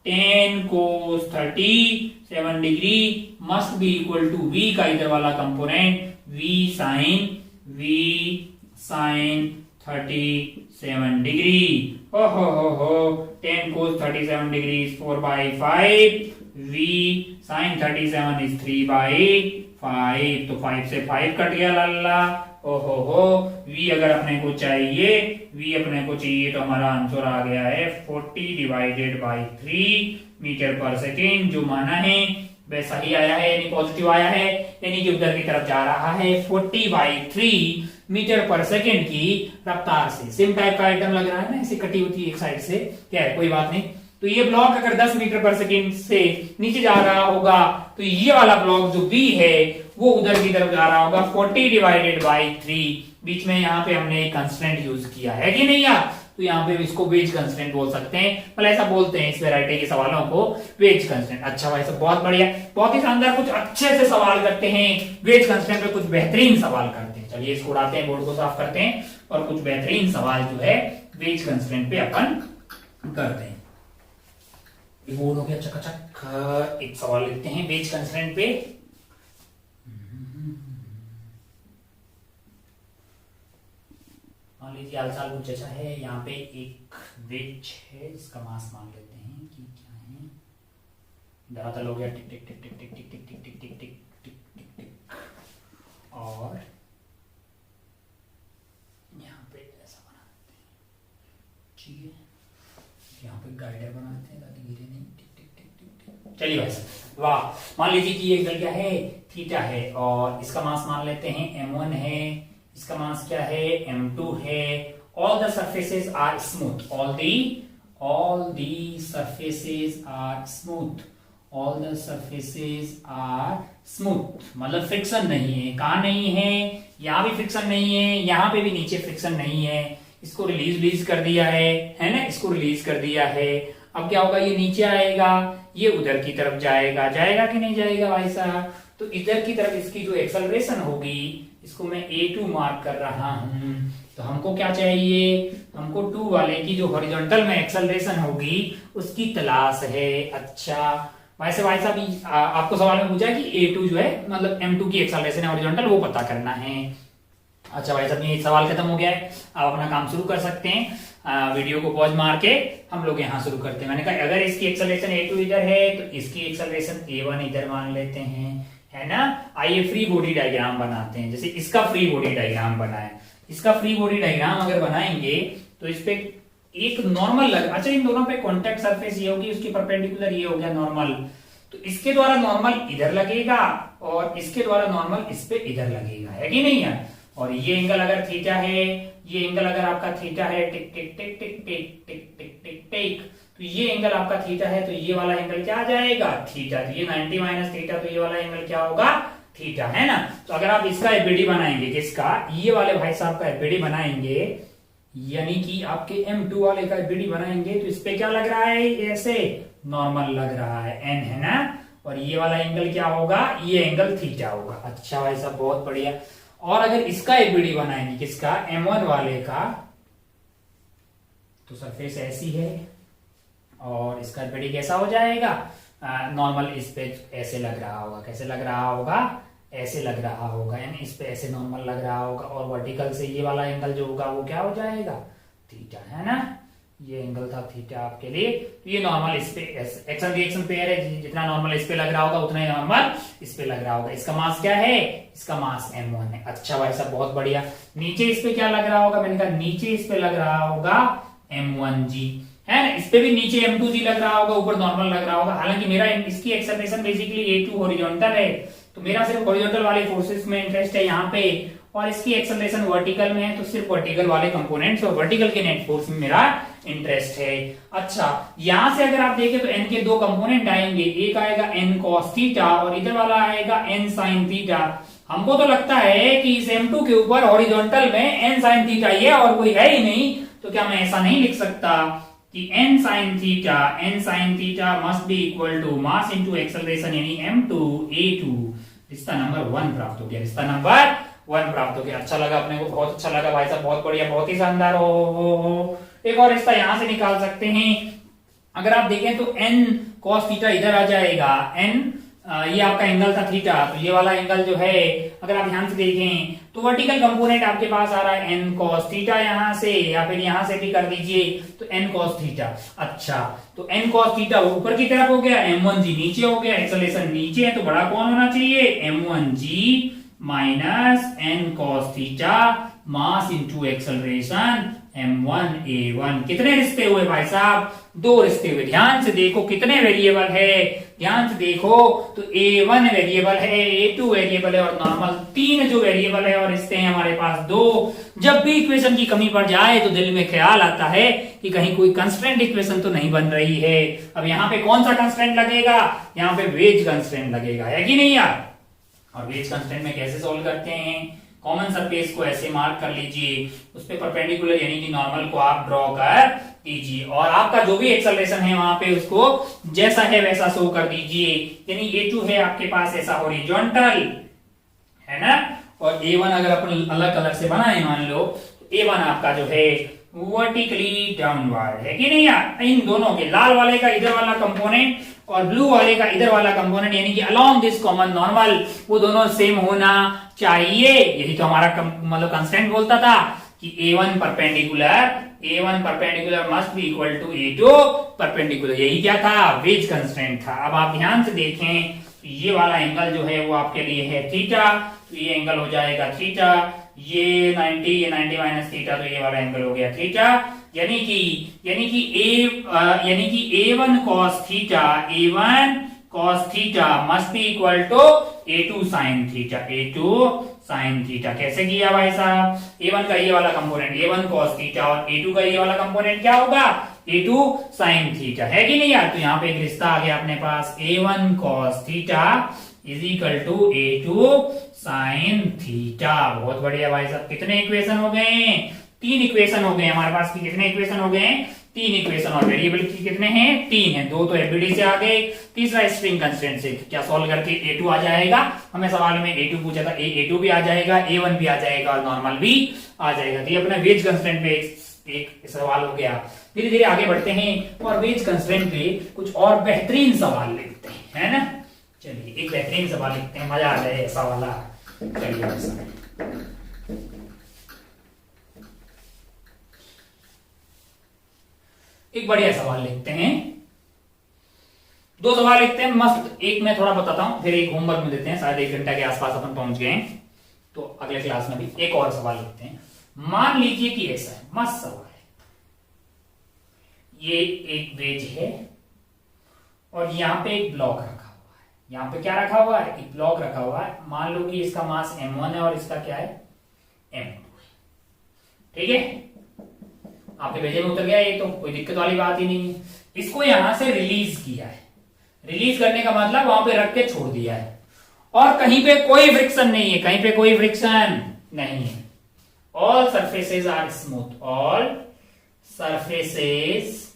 10 cos 37 degree must be equal to v का इधर वाला कंपोनेंट v sin 37 डिग्री। हो 10 cos 37 degree is 4/5, v sin 37 is 3/5, तो 5 से 5 कट गया लल्ला। ओहो v अगर अपने को चाहिए, तो हमारा आंसर आ गया है 40 डिवाइडेड बाई 3 मीटर पर सेकेंड, जो माना है वैसा ही आया है, यानी पॉजिटिव आया है, यानी कि उधर की तरफ जा रहा है 40/3 मीटर पर सेकेंड की रफ्तार से। सेम टाइप का आइटम लग रहा है ना, ऐसे कटी होती है एक साइड से, क्या है कोई बात नहीं। तो ये ब्लॉक अगर 10 मीटर पर सेकेंड से नीचे जा रहा होगा, तो ये वाला ब्लॉक जो बी है वो उधर की तरफ जा रहा होगा 40 डिवाइडेड बाई 3। बीच में यहाँ पे हमने एक कंस्ट्रेंट यूज किया है कि नहीं यार, तो यहाँ पे इसको वेज कंस्ट्रेंट बोल सकते हैं, मतलब ऐसा बोलते हैं इस वैरायटी के सवालों को वेज कंस्ट्रेंट। अच्छा भाई सब बहुत बढ़िया, बहुत ही शानदार, कुछ अच्छे से सवाल करते हैं वेज कंस्ट्रेंट पे, कुछ बेहतरीन सवाल करते हैं। चलिए इसको उड़ाते हैं, बोर्ड को साफ करते हैं और कुछ बेहतरीन सवाल जो है वेज कंस्ट्रेंट पे अपन करते हैं। बोर्ड हो गया चकाचक, एक सवाल लिखते हैं वेज कंस्ट्रेंट पे। मान लीजिए आलसाल कुछ ऐसा है, यहाँ पे एक वेज है जिसका मास मान लेते हैं कि क्या है, धरातल हो गया टिक टिक टिक टिक टिक टिक टिक टिक टिक टिक टिक टिक टिक टिक, और यहाँ पे ऐसा बनाते हैं, ठीक है, यहाँ पे गाइडर बनाते हैं ताकि गिरे नहीं, टिक टिक टिक टिक टिक। चलिए भाई साहब वाह, मान लीजिए कि ये एंगल क्या है थीटा है, और इसका मास मान लेते हैं m1 है, इसका मास क्या है m2 है। all the surfaces are smooth, all the surfaces are smooth, all the surfaces are smooth, मतलब फ्रिक्शन नहीं है, कहां नहीं है, यहां भी फ्रिक्शन नहीं है, यहां पे भी नीचे फ्रिक्शन नहीं है, इसको रिलीज कर दिया है ना, इसको रिलीज कर दिया है। अब क्या होगा, ये नीचे आएगा, ये उधर की तरफ जाएगा कि नहीं जाएगा भाई साहब, तो इधर की तरफ इसकी जो एक्सेलरेशन होगी, इसको मैं A2 मार्क कर रहा हूं, तो हमको क्या चाहिए, हमको 2 वाले की जो हॉरिजॉन्टल में एक्सेलरेशन होगी उसकी तलाश है। अच्छा वैसे भाई साहब आपको सवाल में पूछा कि A2 जो है मतलब M2 की एक्सेलरेशन है हॉरिजॉन्टल, वो पता करना है। अच्छा भाई साहब ये सवाल खत्म हो गया है, आप अपना काम शुरू कर सकते हैं। वीडियो को पॉज मार के हम लोग यहाँ शुरू करते हैं। मैंने कहा अगर इसकी एक्सेलरेशन A2 इधर है तो इसकी एक्सेलरेशन A1 इधर मान लेते हैं, है ना। आइए फ्री बॉडी डायग्राम बनाते हैं। जैसे इसका फ्री बॉडी डायग्राम बनाए, इसका फ्री बॉडी डायग्राम अगर बनाएंगे तो इस पे एक नॉर्मल अच्छा इन दोनों पे कॉन्टेक्ट सरफेस ये होगी, उसकी परपेंडिकुलर ये हो गया नॉर्मल, तो इसके द्वारा नॉर्मल इधर लगेगा और इसके द्वारा नॉर्मल इस पे इधर लगेगा, है कि नहीं यार। और ये एंगल अगर थीटा है, ये एंगल अगर आपका थीटा है, टिक टिक टिक टिक टिक टिक टिक टिक टिक, तो ये एंगल आपका थीटा है, तो ये वाला एंगल क्या आ जाएगा, थीटा। तो ये 90 माइनस थीटा, तो ये वाला एंगल क्या होगा, थीटा, है ना। तो अगर आप इसका एफबीडी बनाएंगे, किसका, ये वाले भाई साहब का एफबीडी बनाएंगे, यानी कि आपके M2 वाले का एफबीडी बनाएंगे, तो इस पे क्या लग रहा है, ऐसे नॉर्मल लग रहा है, n है ना। और ये वाला एंगल क्या होगा, ये एंगल थीटा होगा। अच्छा भाई साहब बहुत बढ़िया। और अगर इसका एफबीडी बनाएंगे, किसका, M1 वाले का, तो सरफेस ऐसी है और इसका एफबीडी कैसा हो जाएगा, नॉर्मल इस पे ऐसे लग रहा होगा। कैसे लग रहा होगा, ऐसे लग रहा होगा, यानी इस पे ऐसे नॉर्मल लग रहा होगा। और वर्टिकल से ये वाला एंगल जो होगा वो क्या हो जाएगा, थीटा, है ना। ये एंगल था थीटा आपके लिए। तो ये नॉर्मल इस पे एक्शन रिएक्शन पेयर है, जितना नॉर्मल इस पे लग रहा होगा उतना ही नॉर्मल इस पे लग रहा होगा। इसका मास क्या है, इसका मास M1 है। अच्छा भाई साहब बहुत बढ़िया। नीचे इस पे क्या लग रहा होगा, मैंने कहा नीचे इस पे लग रहा होगा M1G, है ना। इस पे भी नीचे M2G लग रहा होगा, ऊपर नॉर्मल लग रहा होगा। हालांकि मेरा इसकी एक्सेलरेशन बेसिकली A2 हॉरिजॉन्टल है, तो मेरा सिर्फ हॉरिजॉन्टल वाले फोर्सेस में इंटरेस्ट है यहाँ पे, और इसकी एक्सेलरेशन वर्टिकल में है, तो सिर्फ वर्टिकल वाले कंपोनेंट्स और वर्टिकल के नेट फोर्स में मेरा इंटरेस्ट है। अच्छा, यहां से अगर आप देखें तो n के दो कंपोनेंट आएंगे, एक आएगा n cos थीटा और इधर वाला आएगा n sin थीटा। हमको तो लगता है कि इस M2 के ऊपर हॉरिजॉन्टल में n sin थीटा ये और कोई है ही नहीं, तो क्या मैं ऐसा नहीं लिख सकता कि n sin theta must be equal to mass into acceleration, यानी M2 A2। रिश्ता नंबर 1 प्राप्त हो गया, रिश्ता नंबर 1 प्राप्त हो गया। अच्छा लगा अपने को, बहुत अच्छा लगा भाई साहब, बहुत बढ़िया, बहुत ही शानदार। हो एक और रिश्ता यहां से निकाल सकते हैं। अगर आप देखें तो n cos थीटा इधर आ जाएगा, n ये आपका एंगल था थीटा, तो ये वाला एंगल जो है अगर आप ध्यान से देखें तो वर्टिकल कंपोनेंट आपके पास आ रहा है n cos थीटा यहां से, या फिर यहां से भी कर दीजिए तो n cos थीटा। अच्छा, तो n cos थीटा ऊपर की तरफ हो गया, M1G नीचे हो गया, एक्सेलरेशन नीचे है, तो बड़ा कौन होना चाहिए, M1G minus n cos theta मास इंटू एक्सेलरेशन M1 A1। कितने रिश्ते हुए भाई साहब, 2 रिश्ते हुए। ध्यान से देखो कितने वेरिएबल है, ध्यान से देखो तो A1 वेरिएबल है, A2 वेरिएबल है और नॉर्मल 3 जो वेरिएबल है और रिश्ते हैं हमारे पास 2। जब भी इक्वेशन की कमी पड़ जाए तो दिल में ख्याल आता है कि कहीं कोई कंस्ट्रेंट इक्वेशन तो नहीं बन रही है। अब यहाँ पे कौन सा कंस्ट्रेंट लगेगा, यहाँ पे वेज कंस्ट्रेंट लगेगा, है कि नहीं यार। और वेज कंस्ट्रेंट में कैसे सोल्व करते हैं, कॉमन सरफेस को ऐसे मार्क कर लीजिए, उस पे परपेंडिकुलर यानी कि नॉर्मल को आप ड्रॉ कर दीजिए, और आपका जो भी एक्सेलरेशन है वहां पे उसको जैसा है वैसा शो कर दीजिए। यानी A2 है आपके पास ऐसा हॉरिजॉन्टल, है ना, और A1 अगर अपन अलग कलर से बनाए मान लो, तो A1 आपका जो है वर्टिकली डाउनवर्ड, है कि नहीं यार। इन दोनों के, लाल वाले का इधर वाला कंपोनेंट और ब्लू वाले का इधर वाला कंपोनेंट, यानी कि अलोंग दिस कॉमन नॉर्मल, वो दोनों सेम होना चाहिए। यही तो हमारा मतलब कंस्टेंट बोलता था कि A1 perpendicular must be equal to A2 perpendicular. यही क्या था, वेज कंस्टेंट था। अब आप ध्यान से देखें तो ये वाला एंगल जो है वो आपके लिए है थीटा, तो ये एंगल हो जाएगा थीटा। ये 90 माइनस थीटा, तो ये वाला एंगल हो गया थीटा। यानी कि A1 cos theta must be equal to A2 sin theta. कैसे किया भाई साहब, A1 का ये वाला कंपोनेंट A1 cos थीटा और A2 का ये वाला कंपोनेंट क्या होगा, A2 sin थीटा, है कि नहीं यार। तो यहाँ पे एक रिश्ता आ गया अपने पास, A1 cos theta is equal to A2 sin theta. बहुत बढ़िया भाई साहब, कितने इक्वेशन हो गए, 3 इक्वेशन हो गए हमारे पास। कितने इक्वेशन हो गए, 3 इक्वेशन, और वेरिएबल की कितने हैं, 3 है। 2 तो एफबीडी से आ गए, तीसरा स्ट्रिंग कंस्ट्रेंट से। क्या सॉल्व करके A2 आ जाएगा, हमें सवाल में A2 पूछा था, A2 भी आ जाएगा, A1 भी आ जाएगा और नॉर्मल भी आ जाएगा। तो ये अपना वेज कंस्ट्रेंट पे एक सवाल हो गया। धीरे धीरे आगे बढ़ते हैं और वेज कंस्ट्रेंट पे कुछ और बेहतरीन सवाल लिखते हैं, है ना। चलिए एक बेहतरीन सवाल लिखते हैं, मजा आ जाए ऐसा वाला। चलिए एक बढ़िया सवाल लिखते हैं, 2 सवाल लिखते हैं मस्त। एक मैं थोड़ा बताता हूं, फिर एक होमवर्क में देते हैं, शायद 1 घंटा के आसपास अपन पहुंच गए हैं, तो अगले क्लास में भी एक और सवाल लिखते हैं। मान लीजिए कि ऐसा है, मस्त सवाल है, ये एक वेज है और यहां पे एक ब्लॉक रखा हुआ है, यहां पे क्या रखा हुआ है, एक ब्लॉक रखा हुआ है। मान लो कि इसका मास m1 है और इसका क्या है, m2 है, ठीक है। आपके भेजे में उतर गया ये, तो कोई दिक्कत वाली बात ही नहीं है। इसको यहां से रिलीज किया है, रिलीज करने का मतलब वहां पे रख के छोड़ दिया है, और कहीं पे कोई फ्रिक्शन नहीं है, कहीं पे कोई फ्रिक्शन नहीं है। All surfaces are smooth, all surfaces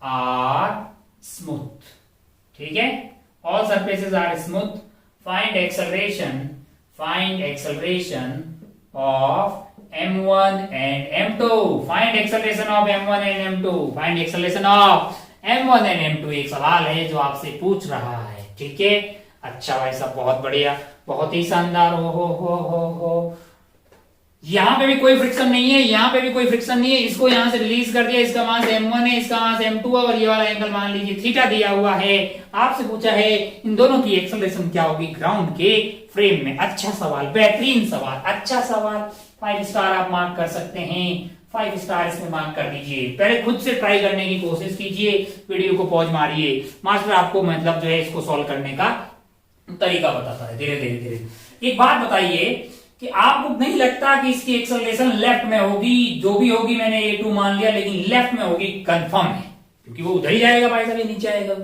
are smooth, ठीक है। All surfaces are smooth. Find acceleration of m1 and m2, find acceleration of m1 and m2, find acceleration of m1 and m2 एक सवाल है जो आपसे पूछ रहा है, ठीक है। अच्छा भाई साहब, बहुत बढ़िया, बहुत ही शानदार। हो यहां पे भी कोई फ्रिक्शन नहीं है, यहां पे भी कोई फ्रिक्शन नहीं है। इसको यहां से रिलीज कर दिया, इसका मास m1 है, इसका मास m2 है, और ये वाला एंगल मान लीजिए थीटा दिया हुआ है। आपसे पूछा है इन दोनों की एक्सेलरेशन क्या होगी ग्राउंड के फ्रेम में। अच्छा सवाल, बेहतरीन सवाल, अच्छा सवाल। 5 स्टार आप मार्क कर सकते हैं, 5 स्टार इसमें मार्क कर दीजिए। पहले खुद से ट्राई करने की कोशिश कीजिए, वीडियो को पॉज मारिए, मास्टर आपको मतलब जो है इसको सॉल्व करने का तरीका बताता है धीरे धीरे धीरे। एक बात बताइए कि आपको नहीं लगता कि इसकी एक्सेलरेशन लेफ्ट में होगी, जो भी होगी मैंने A2 मान लिया, लेकिन लेफ्ट में होगी कंफर्म है, क्योंकि वो उधर ही जाएगा भाई साहब, ये नीचे आएगा।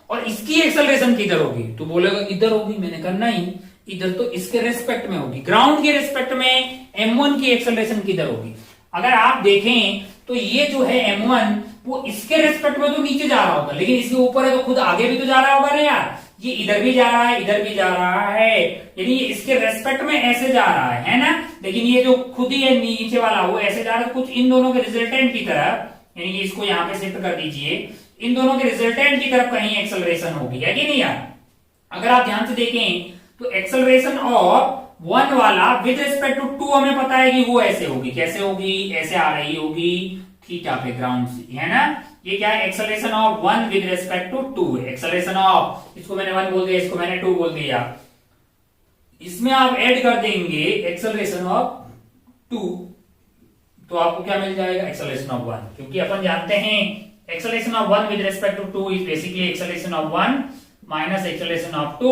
और इसकी एक्सेलरेशन किधर होगी, तो बोलेगा इधर होगी। मैंने कहा नहीं, इधर तो इसके रेस्पेक्ट में होगी, ग्राउंड के रेस्पेक्ट में m1 की एक्सेलरेशन किधर होगी। अगर आप देखें तो ये जो है m1 वो इसके रेस्पेक्ट में तो नीचे जा रहा होगा, लेकिन इसके ऊपर है तो खुद आगे भी तो जा रहा होगा ना यार। ये इधर भी जा रहा है, इधर भी जा रहा है, यानी ये इसके रेस्पेक्ट में ऐसे जा रहा है ना। लेकिन ये जो खुद ही है नीचे वाला वो ऐसे जा रहा है, कुछ इन दोनों के रिजल्टेंट की तरफ, यानी कि इसको यहाँ पे शिफ्ट कर दीजिए, इन दोनों के रिजल्टेंट की तरफ कहीं एक्सेलरेशन होगी, है कि नहीं यार। अगर आप ध्यान से देखें तो एक्सेलरेशन ऑफ 1 वाला विद रिस्पेक्ट टू 2 हमें पता है कि वो ऐसे होगी, कैसे होगी, ऐसे आ रही होगी थीटा पे ग्राउंड से, है ना। ये क्या है, acceleration of 1 with respect to 2, acceleration of, इसको मैंने 1 बोल दिया, इसको मैंने 2 बोल दिया। इसमें आप ऐड कर देंगे एक्सेलरेशन ऑफ 2, तो आपको क्या मिल जाएगा, एक्सेलरेशन ऑफ 1, क्योंकि अपन जानते हैं acceleration of 1 with respect to 2 is basically acceleration of 1 minus acceleration of 2।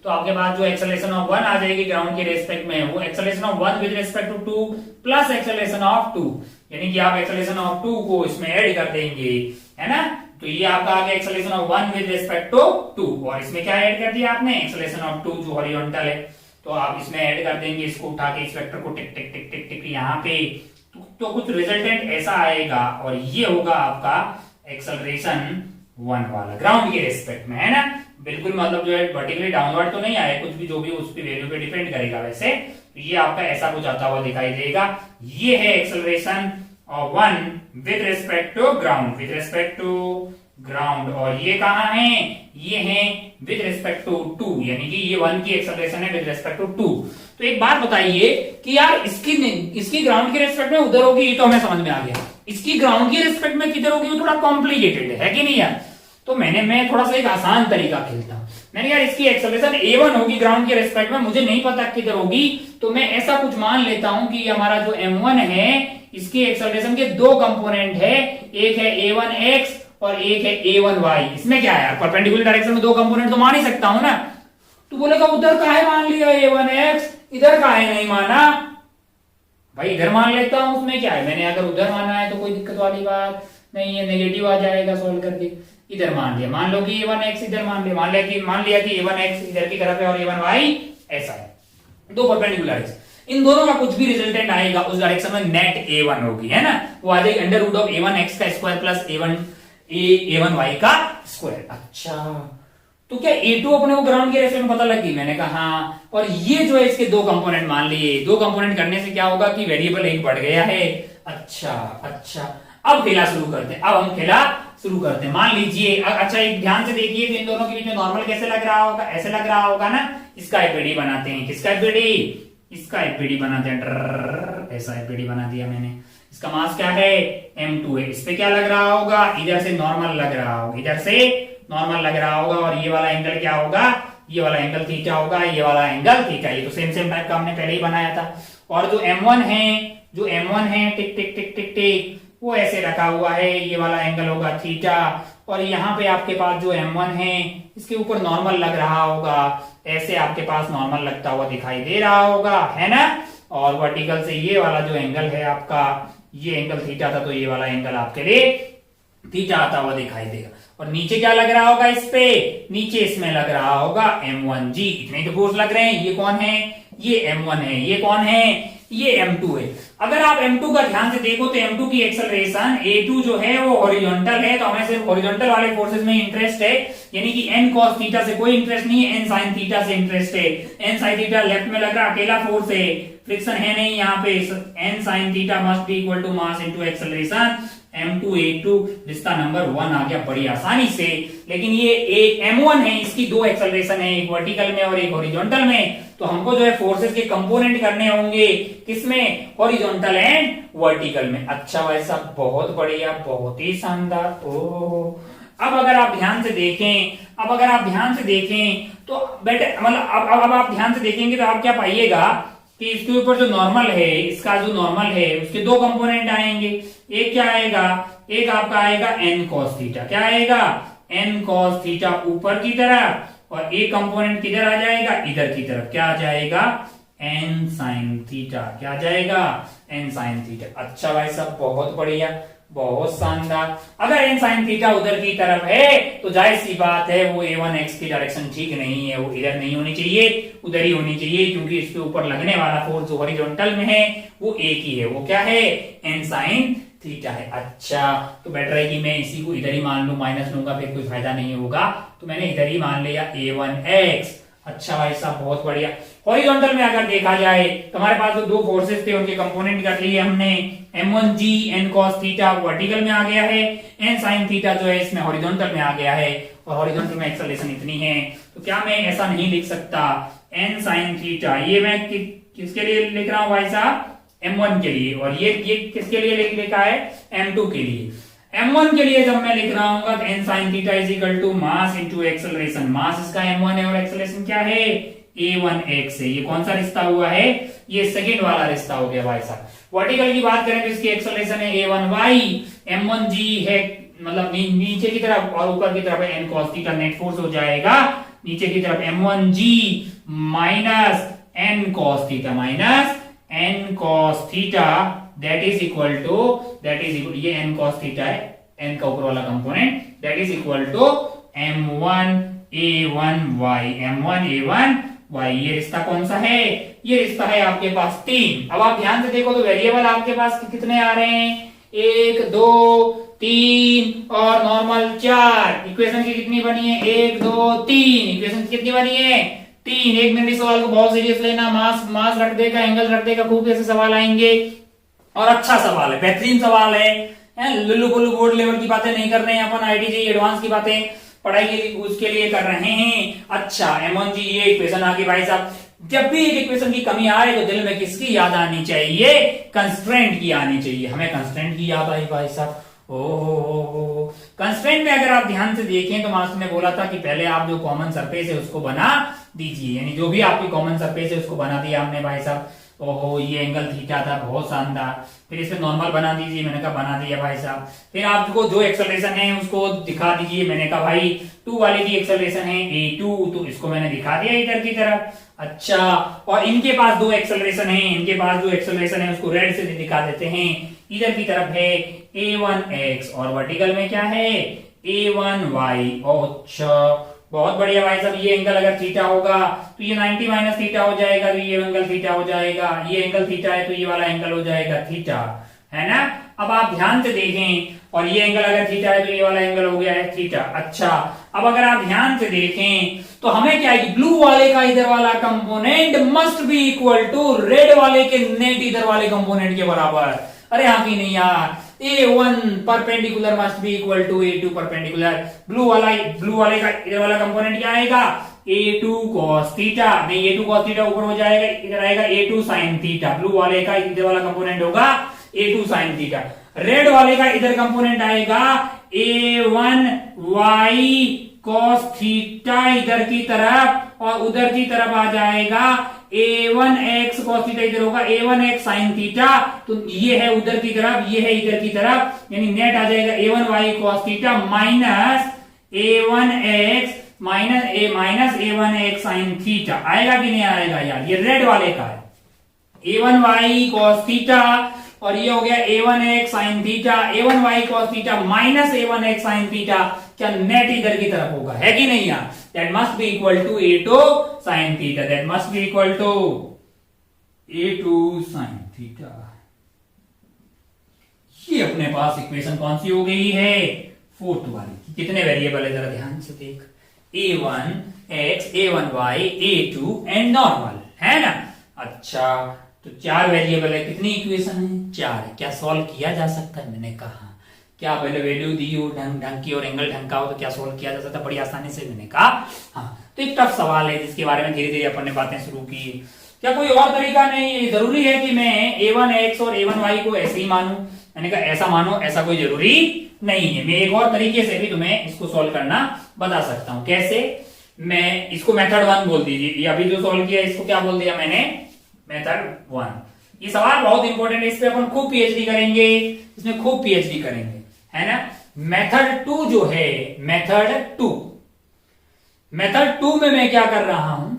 तो आपके पास जो एक्सेलरेशन ऑफ 1 आ जाएगी ग्राउंड के रेस्पेक्ट में, वो acceleration of 1 with respect to 2 plus acceleration of 2, यानी कि आप एक्सेलरेशन ऑफ 2 को इसमें ऐड कर देंगे, है ना। तो ये आपका आ गया acceleration of 1 with respect to 2, और इसमें क्या ऐड कर दिया आपने, एक्सेलरेशन ऑफ 2 जो हॉरिजॉन्टल है, तो आप इसमें ऐड कर देंगे, इसको उठा के इस वेक्टर को टिक टिक टिक टिक टिक यहाँ पे, तो कुछ रिजल्टेंट ऐसा आएगा, और ये होगा आपका एक्सेलरेशन 1 वाला ग्राउंड के रेस्पेक्ट में, है ना। बिल्कुल मतलब जो है वर्टिकली डाउनवर्ड तो नहीं आए, कुछ भी जो भी उस पे वैल्यू पे डिपेंड करेगा। वैसे तो ये आपका ऐसा कुछ आता हुआ दिखाई देगा। ये है acceleration of 1 with respect to ground, with respect to ground, और ये कहाँ है, ये है विद रिस्पेक्ट टू 2, यानी कि ये 1 की एक्सेलरेशन है विद रिस्पेक्ट टू 2। तो एक बात बताइए कि यार इसकी ग्राउंड के रिस्पेक्ट में उधर होगी, ये तो हमें समझ में आ गया। इसकी ग्राउंड के रिस्पेक्ट में किधर होगी वो थोड़ा कॉम्प्लिकेटेड है कि नहीं यार। तो मैं थोड़ा सा एक आसान तरीका खेलता हूं। मैंने यार इसकी एक्सेलरेशन a1 होगी ग्राउंड के रेस्पेक्ट में, मुझे नहीं पता किधर होगी, तो मैं ऐसा कुछ मान लेता हूं कि हमारा जो m1 है इसकी एक्सेलरेशन के 2 कंपोनेंट है, एक है a1x और एक है a1y। इसमें क्या है यार, परपेंडिकुलर डायरेक्शन में 2 कंपोनेंट तो मान ही सकता हूं ना। तो बोलेगा उधर काहे मान लिया a1x, इधर काहे नहीं माना। भाई इधर मान लेता हूं, उसमें क्या है, मैंने अगर उधर माना है तो कोई दिक्कत वाली बात नहीं है, नेगेटिव आ जाएगा सोल्व करके। इधर मान लिया, मान लो कि a1x इधर मान लिया, मान लिया कि a1x इधर की तरफ है और a1y ऐसा है, 2 परपेंडिकुलर है। इन दोनों का कुछ भी रिजल्टेंट आएगा उस डायरेक्शन में नेट a1 होगी, है ना। वो आ जाएगी अंडर रूट ऑफ a1x का स्क्वायर प्लस a1y का स्क्वायर। अच्छा, तो क्या a2 अपने को ग्राउंड के रेस्पेक्ट में पता लगी, मैंने कहा हाँ। और ये जो है इसके 2 कंपोनेंट मान लिए, 2 कंपोनेंट करने से क्या होगा कि वेरिएबल एक बढ़ गया है। अच्छा, अब खेला शुरू करते हैं, अब हम खेला शुरू करते हैं। मान लीजिए, अच्छा एक ध्यान से देखिए तो इन दोनों के बीच में नॉर्मल कैसे लग रहा होगा, ऐसे लग रहा होगा ना। इसका एपीडी बनाते हैं, किसका एपीडी, इसका एपीडी बनाते हैं, ऐसा एपीडी बना दिया मैंने। इसका मास क्या है, m2 है। इस पे क्या लग रहा होगा, इधर से नॉर्मल लग रहा होगा, इधर से नॉर्मल लग रहा होगा, और ये वाला एंगल क्या होगा, ये वाला एंगल थीटा होगा, ये वाला एंगल थीटा। ये तो सेम सेम टाइप का हमने पहले ही बनाया था। और जो m1 है, जो m1 है टिक टिक टिक टिक टिक, वो ऐसे रखा हुआ है, ये वाला एंगल होगा थीटा। और यहाँ पे आपके पास जो m1 है इसके ऊपर नॉर्मल लग रहा होगा, ऐसे आपके पास नॉर्मल लगता हुआ दिखाई दे रहा होगा, है ना। और वर्टिकल से ये वाला जो एंगल है आपका, ये एंगल थीटा था, तो ये वाला एंगल आपके लिए थीटा आता हुआ दिखाई देगा। और नीचे क्या लग रहा होगा, इस पे नीचे इसमें लग रहा होगा m1g। इतने तो फोर्स लग रहे हैं। ये कौन है, ये m1 है, ये कौन है, ये m2 है। अगर आप m2 का ध्यान से देखो तो m2 की एक्सेलरेशन a2 जो है वो हॉरिजॉन्टल है, तो हमें सिर्फ हॉरिजॉन्टल वाले फोर्सेस में इंटरेस्ट है, यानी कि n cos थीटा से कोई इंटरेस्ट नहीं है, n sin थीटा से इंटरेस्ट है। n sin थीटा लेफ्ट में लग रहा अकेला फोर्स है, फ्रिक्शन है नहीं यहाँ पे। n sin theta must be equal to mass into acceleration m2a2, रिश्ता नंबर 1 आ गया बड़ी आसानी से। लेकिन ये m1 है, इसकी दो एक्सेलरेशन है, एक वर्टिकल में और एक हॉरिजॉन्टल में, तो हमको जो है फोर्सेस के कंपोनेंट करने होंगे किसमें, हॉरिजॉन्टल एंड वर्टिकल में। अच्छा भाई साहब, बहुत बढ़िया, बहुत ही शानदार। ओह, अब अगर आप ध्यान से देखें, तो बेटे मतलब अब आप ध्यान से देखेंगे तो आप क्या पाइएगा कि इसके ऊपर जो नॉर्मल है, इसका जो नॉर्मल है उसके दो कंपोनेंट आएंगे। एक क्या आएगा, एक आपका आएगा n cos थीटा। क्या आएगा, n cos थीटा ऊपर की तरफ, और एक कंपोनेंट किधर आ जाएगा, इधर की तरफ। क्या आ जाएगा, n sin थीटा। क्या आ जाएगा, n sin थीटा। अच्छा भाई साहब, बहुत बढ़िया, बहुत शानदार। अगर n sin थीटा उधर की तरफ है तो जाहिर सी बात है वो a1x की डायरेक्शन ठीक नहीं है, वो इधर नहीं होनी चाहिए, उधर ही होनी चाहिए, क्योंकि इसके ऊपर लगने वाला फोर्स जो हॉरिजॉन्टल में है वो एक ही है, वो क्या है, n sin थीटा है। अच्छा, तो बेटर है कि मैं इसी को इधर ही मान लूं, माइनस लूंगा फिर कोई फायदा नहीं होगा, तो मैंने इधर ही मान लिया a1x। अच्छा भाई साहब, बहुत बढ़िया। हॉरिजॉन्टल में अगर देखा जाए तो हमारे पास जो दो फोर्सेस थे उनके कंपोनेंट कर लिए हमने, m1g n cos theta vertical में आ गया है, n sin थीटा जो है इसमें हॉरिजॉन्टल में आ गया है, और हॉरिजॉन्टल में एक्सेलरेशन इतनी है, तो क्या मैं ऐसा नहीं लिख सकता n sin थीटा, ये मैं किसके लिए लिख रहा हूं भाई साहब, m1 के लिए, और ये किसके लिए लिखा है, m2 के लिए। m1 के लिए जब मैं लिख रहा हूँ तो n sin theta is equal to mass into acceleration. Mass इसका m1 है और एक्सेलरेशन क्या है, a1x है। ये कौन सा रिश्ता हुआ है, ये सेकंड वाला रिश्ता हो गया भाई साहब। वर्टिकल की बात करें तो इसकी एक्सेलरेशन है a1y, m1g है, मतलब नीचे की तरफ, और ऊपर की तरफ n cos theta, net force हो जाएगा नीचे की तरफ m1g minus n cos theta, minus n cos theta, that is equal to, ये n cos थीटा है, n का ऊपर वाला component, that is equal to m1 a1y, m1 a1y। ये रिश्ता कौन सा है, ये रिश्ता है आपके पास 3। अब आप ध्यान से देखो तो वेरिएबल आपके पास कितने आ रहे हैं, 1 2 3 और नॉर्मल 4। इक्वेशन की कितनी बनी है, 1 2 3। इक्वेशन कितनी बनी है, 3। एक मिनट इस सवाल को बहुत सीरियस लेना, मास रख देगा, एंगल रख देगा, खूब ऐसे सवाल आएंगे, और अच्छा सवाल है, बेहतरीन सवाल है। लुल्लू पुल्लू बोर्ड लेवल की बातें नहीं कर रहे हैं अपन, आईटीजी एडवांस की बातें पढ़ाई के लिए उसके लिए कर रहे हैं। अच्छा, m1g ये इक्वेशन आ गई भाई साहब। जब भी एक इक्वेशन की कमी आए तो दिल में किसकी याद आनी चाहिए, कंस्ट्रेंट की आनी चाहिए। हमें कंस्ट्रेंट की याद आई भाई साहब। ओहो, कंस्ट्रेंट में अगर आप ध्यान से देखें तो मास्टर ने बोला था कि पहले आप जो कॉमन सरफेस है उसको बना दीजिए, यानी जो भी आपकी कॉमन सरफेस है उसको बना दिया हमने भाई साहब। ओहो, ये एंगल थीटा था, बहुत शानदार। फिर इसे नॉर्मल बना दीजिए, मैंने कहा बना दिया भाई साहब। फिर आपको जो एक्सेलरेशन है उसको दिखा दीजिए, मैंने कहा भाई 2 वाले की एक्सेलरेशन है a2, तो इसको मैंने दिखा दिया इधर की तरफ। अच्छा, और इनके पास दो एक्सेलरेशन है, इनके पास जो एक्सेलरेशन है उसको रेड से दिखा देते हैं, इधर की तरफ है a1x और वर्टिकल में क्या है a1y। अच्छा, बहुत बढ़िया भाई साहब। ये एंगल अगर थीटा होगा तो ये 90 माइनस थीटा हो जाएगा, तो ये एंगल थीटा हो जाएगा। ये एंगल थीटा है तो ये वाला एंगल हो जाएगा थीटा, है ना। अब आप ध्यान से देखें, और ये एंगल अगर थीटा है तो ये वाला एंगल हो गया है थीटा। अच्छा, अब अगर आप ध्यान से देखें तो हमें क्या है, ब्लू वाले का इधर वाला component must be equal to red वाले के नेट इधर वाले कंपोनेंट के बराबर। अरे हाँ कि नहीं यार, a1 perpendicular must be equal to a2 perpendicular. Blue वाले का इधर वाला कंपोनेंट क्या आएगा, a2 cos थीटा, नहीं a2 cos थीटा ऊपर हो जाएगा, इधर आएगा a2 sin थीटा। ब्लू वाले का इधर वाला कंपोनेंट होगा A2 साइन थीटा। रेड वाले का इधर कंपोनेंट आएगा A1y cos थीटा इधर की तरफ, और उधर की तरफ आ जाएगा A1x cos थीटा, इधर होगा A1x साइन थीटा। तो ये है उधर की तरफ, ये है इधर की तरफ, यानी नेट आ जाएगा A1y cos theta minus A1x minus A1x sine theta. आएगा कि नहीं आएगा यार? ये रेड वाले का है A1y cos थीटा, और ये हो गया A1x sine theta, A1y cos theta minus A1x sine theta. क्या नेट इधर की तरफ होगा, है कि नहीं यार? That must be equal to A2 sine theta, that must be equal to A2 sine theta. ये अपने पास इक्वेशन कौन सी हो गई है? फोर्थ वाली। कितने वेरिएबल है जरा ध्यान से देख, A1x, A1y, A2 and normal, है ना? अच्छा, तो 4 वेरिएबल है, कितनी इक्वेशन है? 4 है। क्या सॉल्व किया जा सकता है? मैंने कहा क्या पहले वैल्यू दी हो ढंग की और एंगल ढंग का हो तो क्या सॉल्व किया जा सकता है? बड़ी आसानी से। मैंने कहा हाँ। तो एक टफ सवाल है जिसके बारे में धीरे धीरे अपन ने बातें शुरू की। क्या कोई और तरीका नहीं है? जरूरी है कि मैं A1x और A1y को ऐसे ही मानूं? मैंने कहा ऐसा मानो, ऐसा कोई जरूरी नहीं है। मैं एक और तरीके से भी तुम्हें इसको सॉल्व करना बता सकता हूं। कैसे? मैं इसको मेथड 1 बोल दीजिए, ये अभी जो सॉल्व किया इसको क्या बोल दिया मैंने? मेथड 1। ये सवाल बहुत इंपॉर्टेंट है, इस पे अपन खूब पीएचडी करेंगे, इसमें खूब पीएचडी करेंगे, है ना? मेथड 2 जो है, मेथड 2 में मैं क्या कर रहा हूं?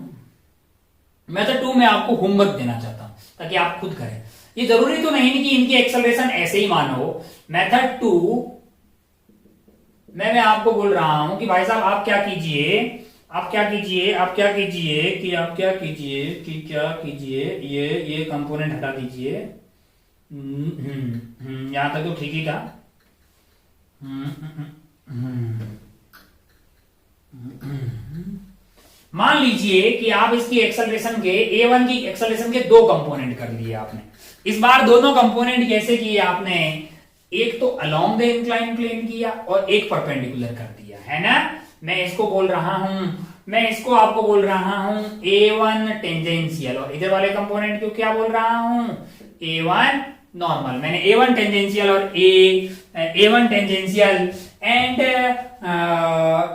मेथड 2 में आपको होमवर्क देना चाहता हूं ताकि आप खुद करें। ये जरूरी तो नहीं कि इनकी एक्सेलरेशन ऐसे ही मानो। मेथड 2 मैं आपको बोल रहा हूं कि भाई साहब आप क्या कीजिए ये कंपोनेंट हटा दीजिए। यहां तक तो ठीक ही था। मान लीजिए कि आप इसकी एक्सेलरेशन के A1 की एक्सेलरेशन के 2 कंपोनेंट कर लिए आपने। इस बार दोनों कंपोनेंट कैसे किए आपने? एक तो अलोंग द इंक्लाइन प्लेन किया और एक परपेंडिकुलर कर दिया, है ना? मैं इसको आपको बोल रहा हूं A1 टेंजेंशियल, और इधर वाले कंपोनेंट को क्या बोल रहा हूं? A1 normal. मैंने A1 टेंजेंशियल और A1 tangential and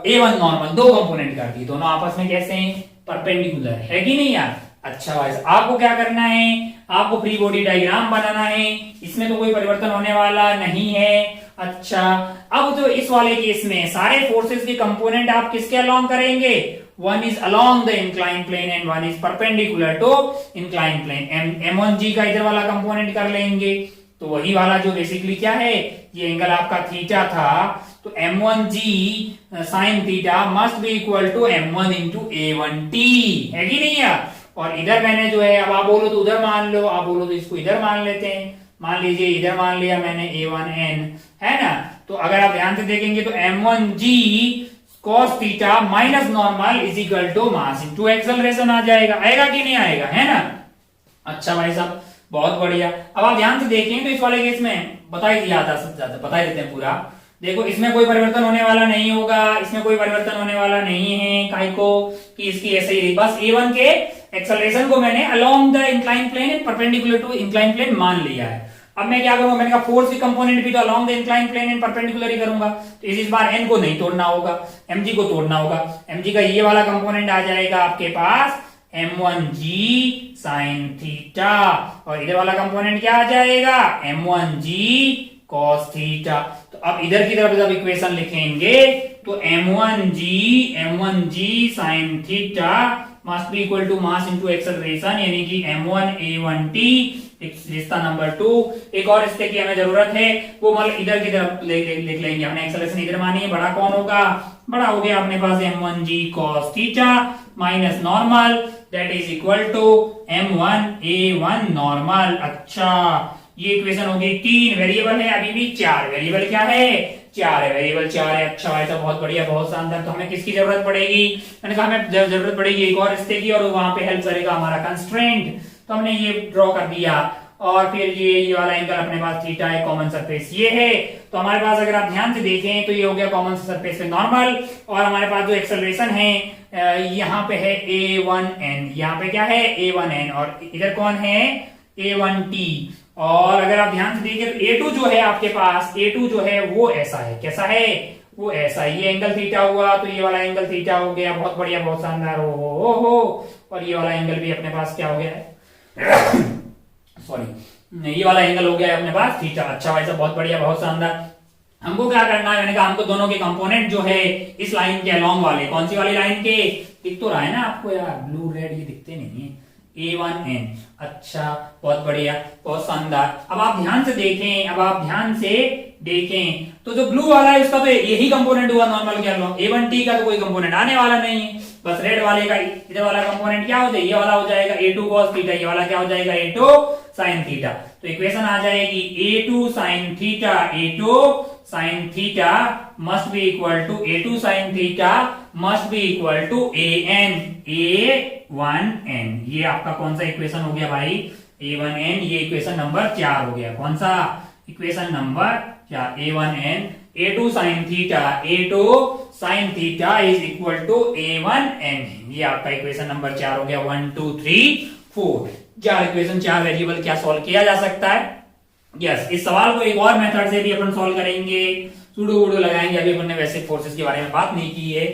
A1 normal 2 component कर दिए। दोनों आपस में कैसे हैं? परपेंडिकुलर, है कि नहीं यार? अच्छा भाई, आपको क्या करना है? आपको फ्री बॉडी डायग्राम बनाना है। इसमें तो कोई परिवर्तन होने वाला नहीं है। अच्छा, अब तो इस वाले केस में सारे फोर्सेस के कंपोनेंट आप किसके अलोंग करेंगे? One is along the incline plane and one is perpendicular to incline plane. M1g का इधर वाला कंपोनेंट कर लेंगे, तो वही वाला जो बेसिकली क्या है, ये एंगल आपका थीटा था, तो M1g sine theta must be equal to M1 into A1t, है कि नहीं यार? और इधर मैंने जो है, अब आप बोलो तो उधर मान लो, आप बोलो तो इसको इधर मान लेते हैं। मान लीजिए इधर मान लिया मैंने A1n, है ना? तो अगर आप ध्यान से देखेंगे तो M1g cos theta minus normal is equal to mass into acceleration आ जाएगा। आएगा कि नहीं आएगा, है ना? अच्छा भाई साहब, बहुत बढ़िया। अब आप ध्यान से देखें तो इस वाले केस में बता ही दिया था, सबसे ज्यादा बता ही देते हैं पूरा। देखो, इसमें कोई परिवर्तन होने वाला नहीं होगा, इसमें कोई परिवर्तन होने वाला नहीं है। काहे को कि इसकी ऐसे ही, बस A1 के एक्सेलरेशन को मैंने along the incline plane and perpendicular to incline plane मान लिया है। अब मैं क्या करूंगा? मैंने कहा फोर्स की कंपोनेंट भी तो along the incline plane and perpendicular ही करूंगा, तो इस बार n को नहीं तोड़ना होगा, mg को तोड़ना होगा। mg का ये वाला कंपोनेंट आ जाएगा आपके पास M1g साइन थीटा, और इधर वाला कंपोनेंट क्या आ जाएगा? M1g cos theta. तो अब इधर की तरफ जब इक्वेशन लिखेंगे तो M1g sine theta must be equal to mass into acceleration, यानी कि M1 A1t। रिश्ता नंबर 2। एक और रिश्ते की हमें जरूरत है, वो मतलब इधर की तरफ लिख लेंगे। हमने एक्सेलरेशन इधर मानी है, बड़ा कौन होगा? बड़ा हो गया अपने पास M1g cos theta minus normal, that is equal to M1 A1 normal. अच्छा, ये इक्वेशन हो गई। 3 वेरिएबल है, अभी भी 4 वेरिएबल क्या है? 4 है, वेरिएबल 4 है। अच्छा भाई साहब, बहुत बढ़िया, बहुत शानदार। तो हमें किसकी जरूरत पड़ेगी? मैंने कहा हमें जरूरत पड़ेगी एक और रिश्ते की, और वहां पे हेल्प करेगा हमारा कंस्ट्रेंट। तो हमने ये ड्रॉ कर दिया, और फिर ये वाला एंगल अपने पास थीटा है, कॉमन सरफेस ये है। तो हमारे पास अगर आप ध्यान से देखें तो ये हो गया कॉमन सरफेस पे नॉर्मल, और हमारे पास जो एक्सेलरेशन है यहाँ पे है A1n, यहाँ पे क्या है? A1n, और इधर कौन है? A1t, और अगर आप ध्यान से देखिए तो A2 जो है आपके पास, A2 जो है वो ऐसा है, कैसा है, वो ऐसा है। ये एंगल थीटा हुआ तो ये वाला एंगल थीटा हो गया, बहुत बढ़िया, बहुत शानदार, हो। और ये वाला एंगल भी अपने पास क्या हो गया है सॉरी, ये वाला एंगल हो गया है अपने पास थीटा। अच्छा भाई साहब, बहुत बढ़िया, बहुत शानदार। हमको क्या करना है, मैंने कहा हमको दोनों के कंपोनेंट जो है इस लाइन के अलोंग वाले, कौन सी वाली लाइन के, दिख तो रहा है ना आपको यार, ब्लू रेड ये दिखते नहीं है, A1N। अच्छा, बहुत बढ़िया, बहुत शानदार। अब आप ध्यान से देखें, अब आप ध्यान से देखें तो जो ब्लू वाला है उसका तो यही कंपोनेंट हुआ नॉर्मल के अलोंग, A1T का तो कोई कंपोनेंट आने वाला नहीं है, बस रेड वाले का इधर वाला कंपोनेंट क्या हो जाएगा, ये वाला हो जाएगा A2 cos थीटा, ये वाला क्या हो जाएगा A2 sin थीटा। तो इक्वेशन आ जाएगी A2 sin theta, A2 sin theta must be equal to A2 sin theta must be equal to A1N। ये आपका कौन सा इक्वेशन हो गया भाई, A1N। ये इक्वेशन नंबर 4 हो गया, कौन सा, equation number 4, A1N। A2 sin theta, A2 sin theta is equal to A1N। ये आपका इक्वेशन नंबर 4 हो गया। 1 2 3 4, 4 इक्वेशन, 4 वेरिएबल क्या सॉल्व किया जा सकता है। यस, इस सवाल को एक और मेथड से भी अपन सॉल्व करेंगे, सूडो वूडो लगाएंगे। अभी अपन ने वैसे फोर्सेस के बारे में बात नहीं की है,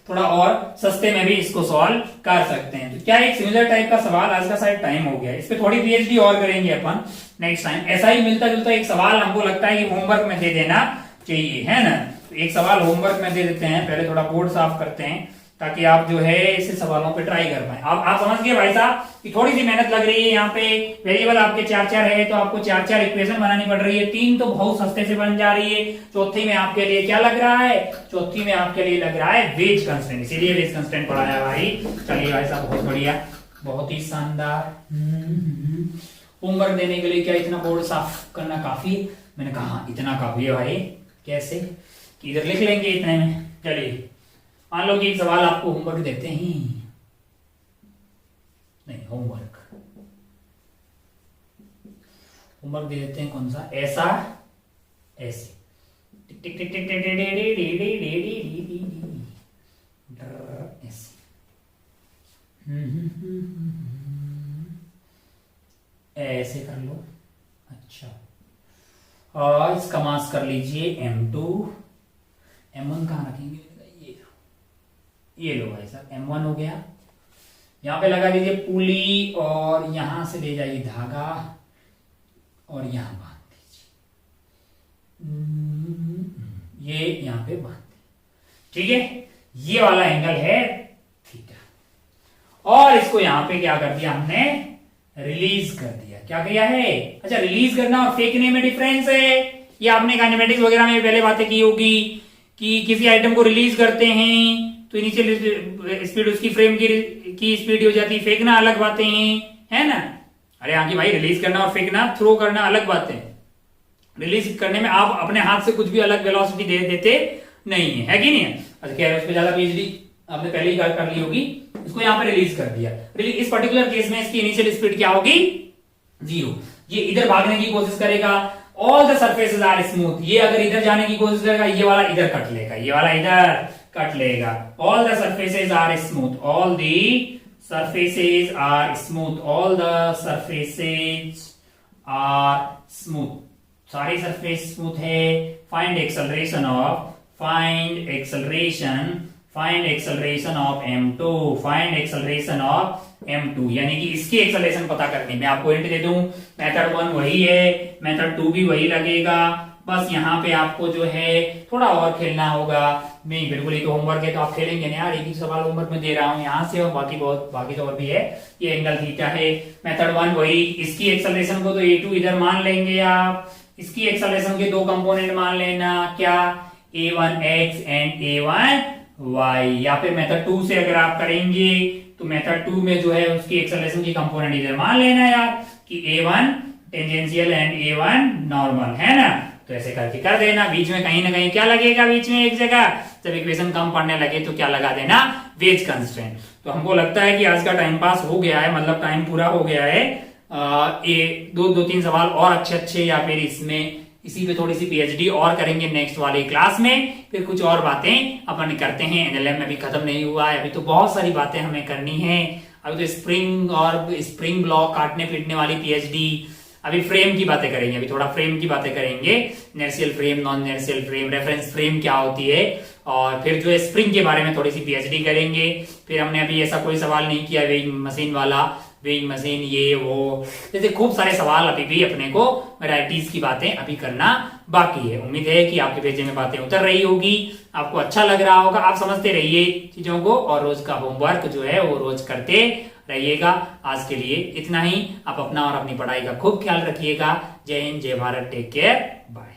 थोड़ा और सस्ते में भी इसको सॉल्व कर सकते हैं। तो क्या एक सिमिलर टाइप का सवाल, आज का शायद टाइम हो गया, इस पे थोड़ी पीएचडी और करेंगे अपन नेक्स्ट टाइम। ऐसा ही मिलता जुलता एक सवाल हमको लगता है कि होमवर्क में दे देना चाहिए, है ना। तो एक सवाल होमवर्क में दे देते हैं, पहले थोड़ा बोर्ड साफ करते हैं ताकि आप जो है इसे सवालों पे ट्राई कर पाए। आप समझ गए भाई साहब कि थोड़ी सी मेहनत लग रही है, यहाँ पे वेरिएबल आपके 4-4 है तो आपको 4-4 इक्वेशन बनानी पड़ रही है, 3 तो बहुत सस्ते से बन जा रही है, चौथी में आपके लिए क्या लग रहा है, चौथी में आपके लिए लग रहा है वेज कंस्टेंट, इसीलिए वेज कंस्टेंट पढ़ाया भाई। चलिए भाई साहब, बहुत बढ़िया, बहुत ही शानदार। होमवर्क देने के लिए क्या इतना बोर्ड साफ करना काफी है? मैंने कहा इतना काफी है भाई, कैसे कि इधर लिख लेंगे इतने में। चलिए मान लो कि एक सवाल आपको होमवर्क देते हैं, नहीं होमवर्क दे देते हैं, कौन सा, ऐसा ऐसे, टिक टिक टिक टिक टिक ऐसे, ऐसे कर लो। अच्छा, और इसका मास कर लीजिए M2, M1 कहां रखेंगे, ये लो भाई साहब, M1 हो गया। यहां पे लगा दीजिए पुली और यहां से ले जाइए धागा और यहां बांध दीजिए, ये यहां पे बांध दीजिए, ठीक है। ये वाला एंगल है थीटा और इसको यहां पे क्या कर दिया हमने, रिलीज कर दिया। क्या किया है, अच्छा रिलीज करना और फेंकने में डिफरेंस है। ये आपने काइनेमेटिक्स वगैरह में पहले बातें की होगी कि किसी आइटम को रिलीज करते हैं तो इनिशियल स्पीड उसकी फ्रेम की स्पीड हो जाती है, फेंकना अलग बातें हैं, है ना। अरे हाँ कि भाई रिलीज करना और फेंकना, थ्रो करना अलग बातें। रिलीज करने में आप अपने हाथ से कुछ भी अलग वेलोसिटी दे देते नहीं है कि नहीं है। अच्छा कह रहे उस पर ज्यादा पीएचडी आपने पहले ही कर ली होगी। इसको यहाँ पे रिलीज कर दिया, इस पर्टिकुलर केस में इसकी इनिशियल स्पीड क्या होगी, 0। ये इधर भागने की कोशिश करेगा, all the surfaces are smooth. ये अगर इधर जाने की कोशिश करेगा, ये वाला इधर कट लेगा, ये वाला इधर कट लेगा। All the surfaces are smooth, all the surfaces are smooth, all the surfaces are smooth, सारी सरफेस स्मूथ है। Find acceleration of, find acceleration of M2, find acceleration of M2, यानी कि इसकी एक्सेलरेशन पता करनी। मैं आपको हिंट दे दूं, मेथड 1 वही है, मेथड 2 भी वही लगेगा, बस यहाँ पे आपको जो है थोड़ा और खेलना होगा। नहीं बिल्कुल, ये तो होमवर्क है तो आप खेलेंगे नहीं यार, एक ही सवाल होमवर्क में दे रहा हूँ यहाँ से, और बाकी तो और भी है। ये एंगल थीटा है, मेथड 1 वही, इसकी एक्सेलरेशन को तो A2 इधर मान लेंगे आप, इसकी एक्सेलरेशन के 2 कंपोनेंट मान लेना, क्या, A1x एंड A1y। या फिर मेथड 2 से अगर आप करेंगे तो मेथड 2 में जो है उसकी एक्सेलरेशन की कंपोनेंट इधर मान लेना यार, कि A1 tangential and A1 normal, है ना। तो ऐसे करके कर देना। बीच में कहीं ना कहीं क्या लगेगा, बीच में एक जगह जब इक्वेशन कम पढ़ने लगे तो क्या लगा देना, वेज कंस्ट्रेंट। तो हमको लगता है कि आज का टाइम पास हो गया है, मतलब टाइम पूरा हो गया है। दो तीन सवाल और अच्छे या फिर इसमें इसी पे थोड़ी सी पीएचडी और करेंगे नेक्स्ट वाली क्लास में। फिर कुछ और बातें अपन करते हैं। एनएलएम में भी खत्म नहीं हुआ है, अभी तो बहुत सारी बातें हमें करनी है। अभी तो स्प्रिंग ब्लॉक काटने पीटने वाली पीएचडी, अभी फ्रेम की बातें करेंगे, अभी थोड़ा फ्रेम की बातें करेंगे, inertial frame, non inertial frame, reference frame क्या होती है, और फिर जो है स्प्रिंग के बारे में थोड़ी सी पीएचडी करेंगे। फिर हमने अभी ऐसा कोई सवाल नहीं किया वेइंग मशीन वाला, वेइंग मशीन ये वो, जैसे खूब सारे सवाल अभी भी अपने को वैरायटीज की बातें अभी करना बाकी है। उम्मीद है कि आपके भेजे में बातें उतर रही होगी, आपको अच्छा लग रहा होगा, आप समझते रहिए चीजों को और रोज का होमवर्क जो है वो रोज करते रहिएगा। आज के लिए इतना ही। आप अपना और अपनी पढ़ाई का खूब ख्याल रखिएगा। जय हिंद, जय भारत, टेक केयर, बाय।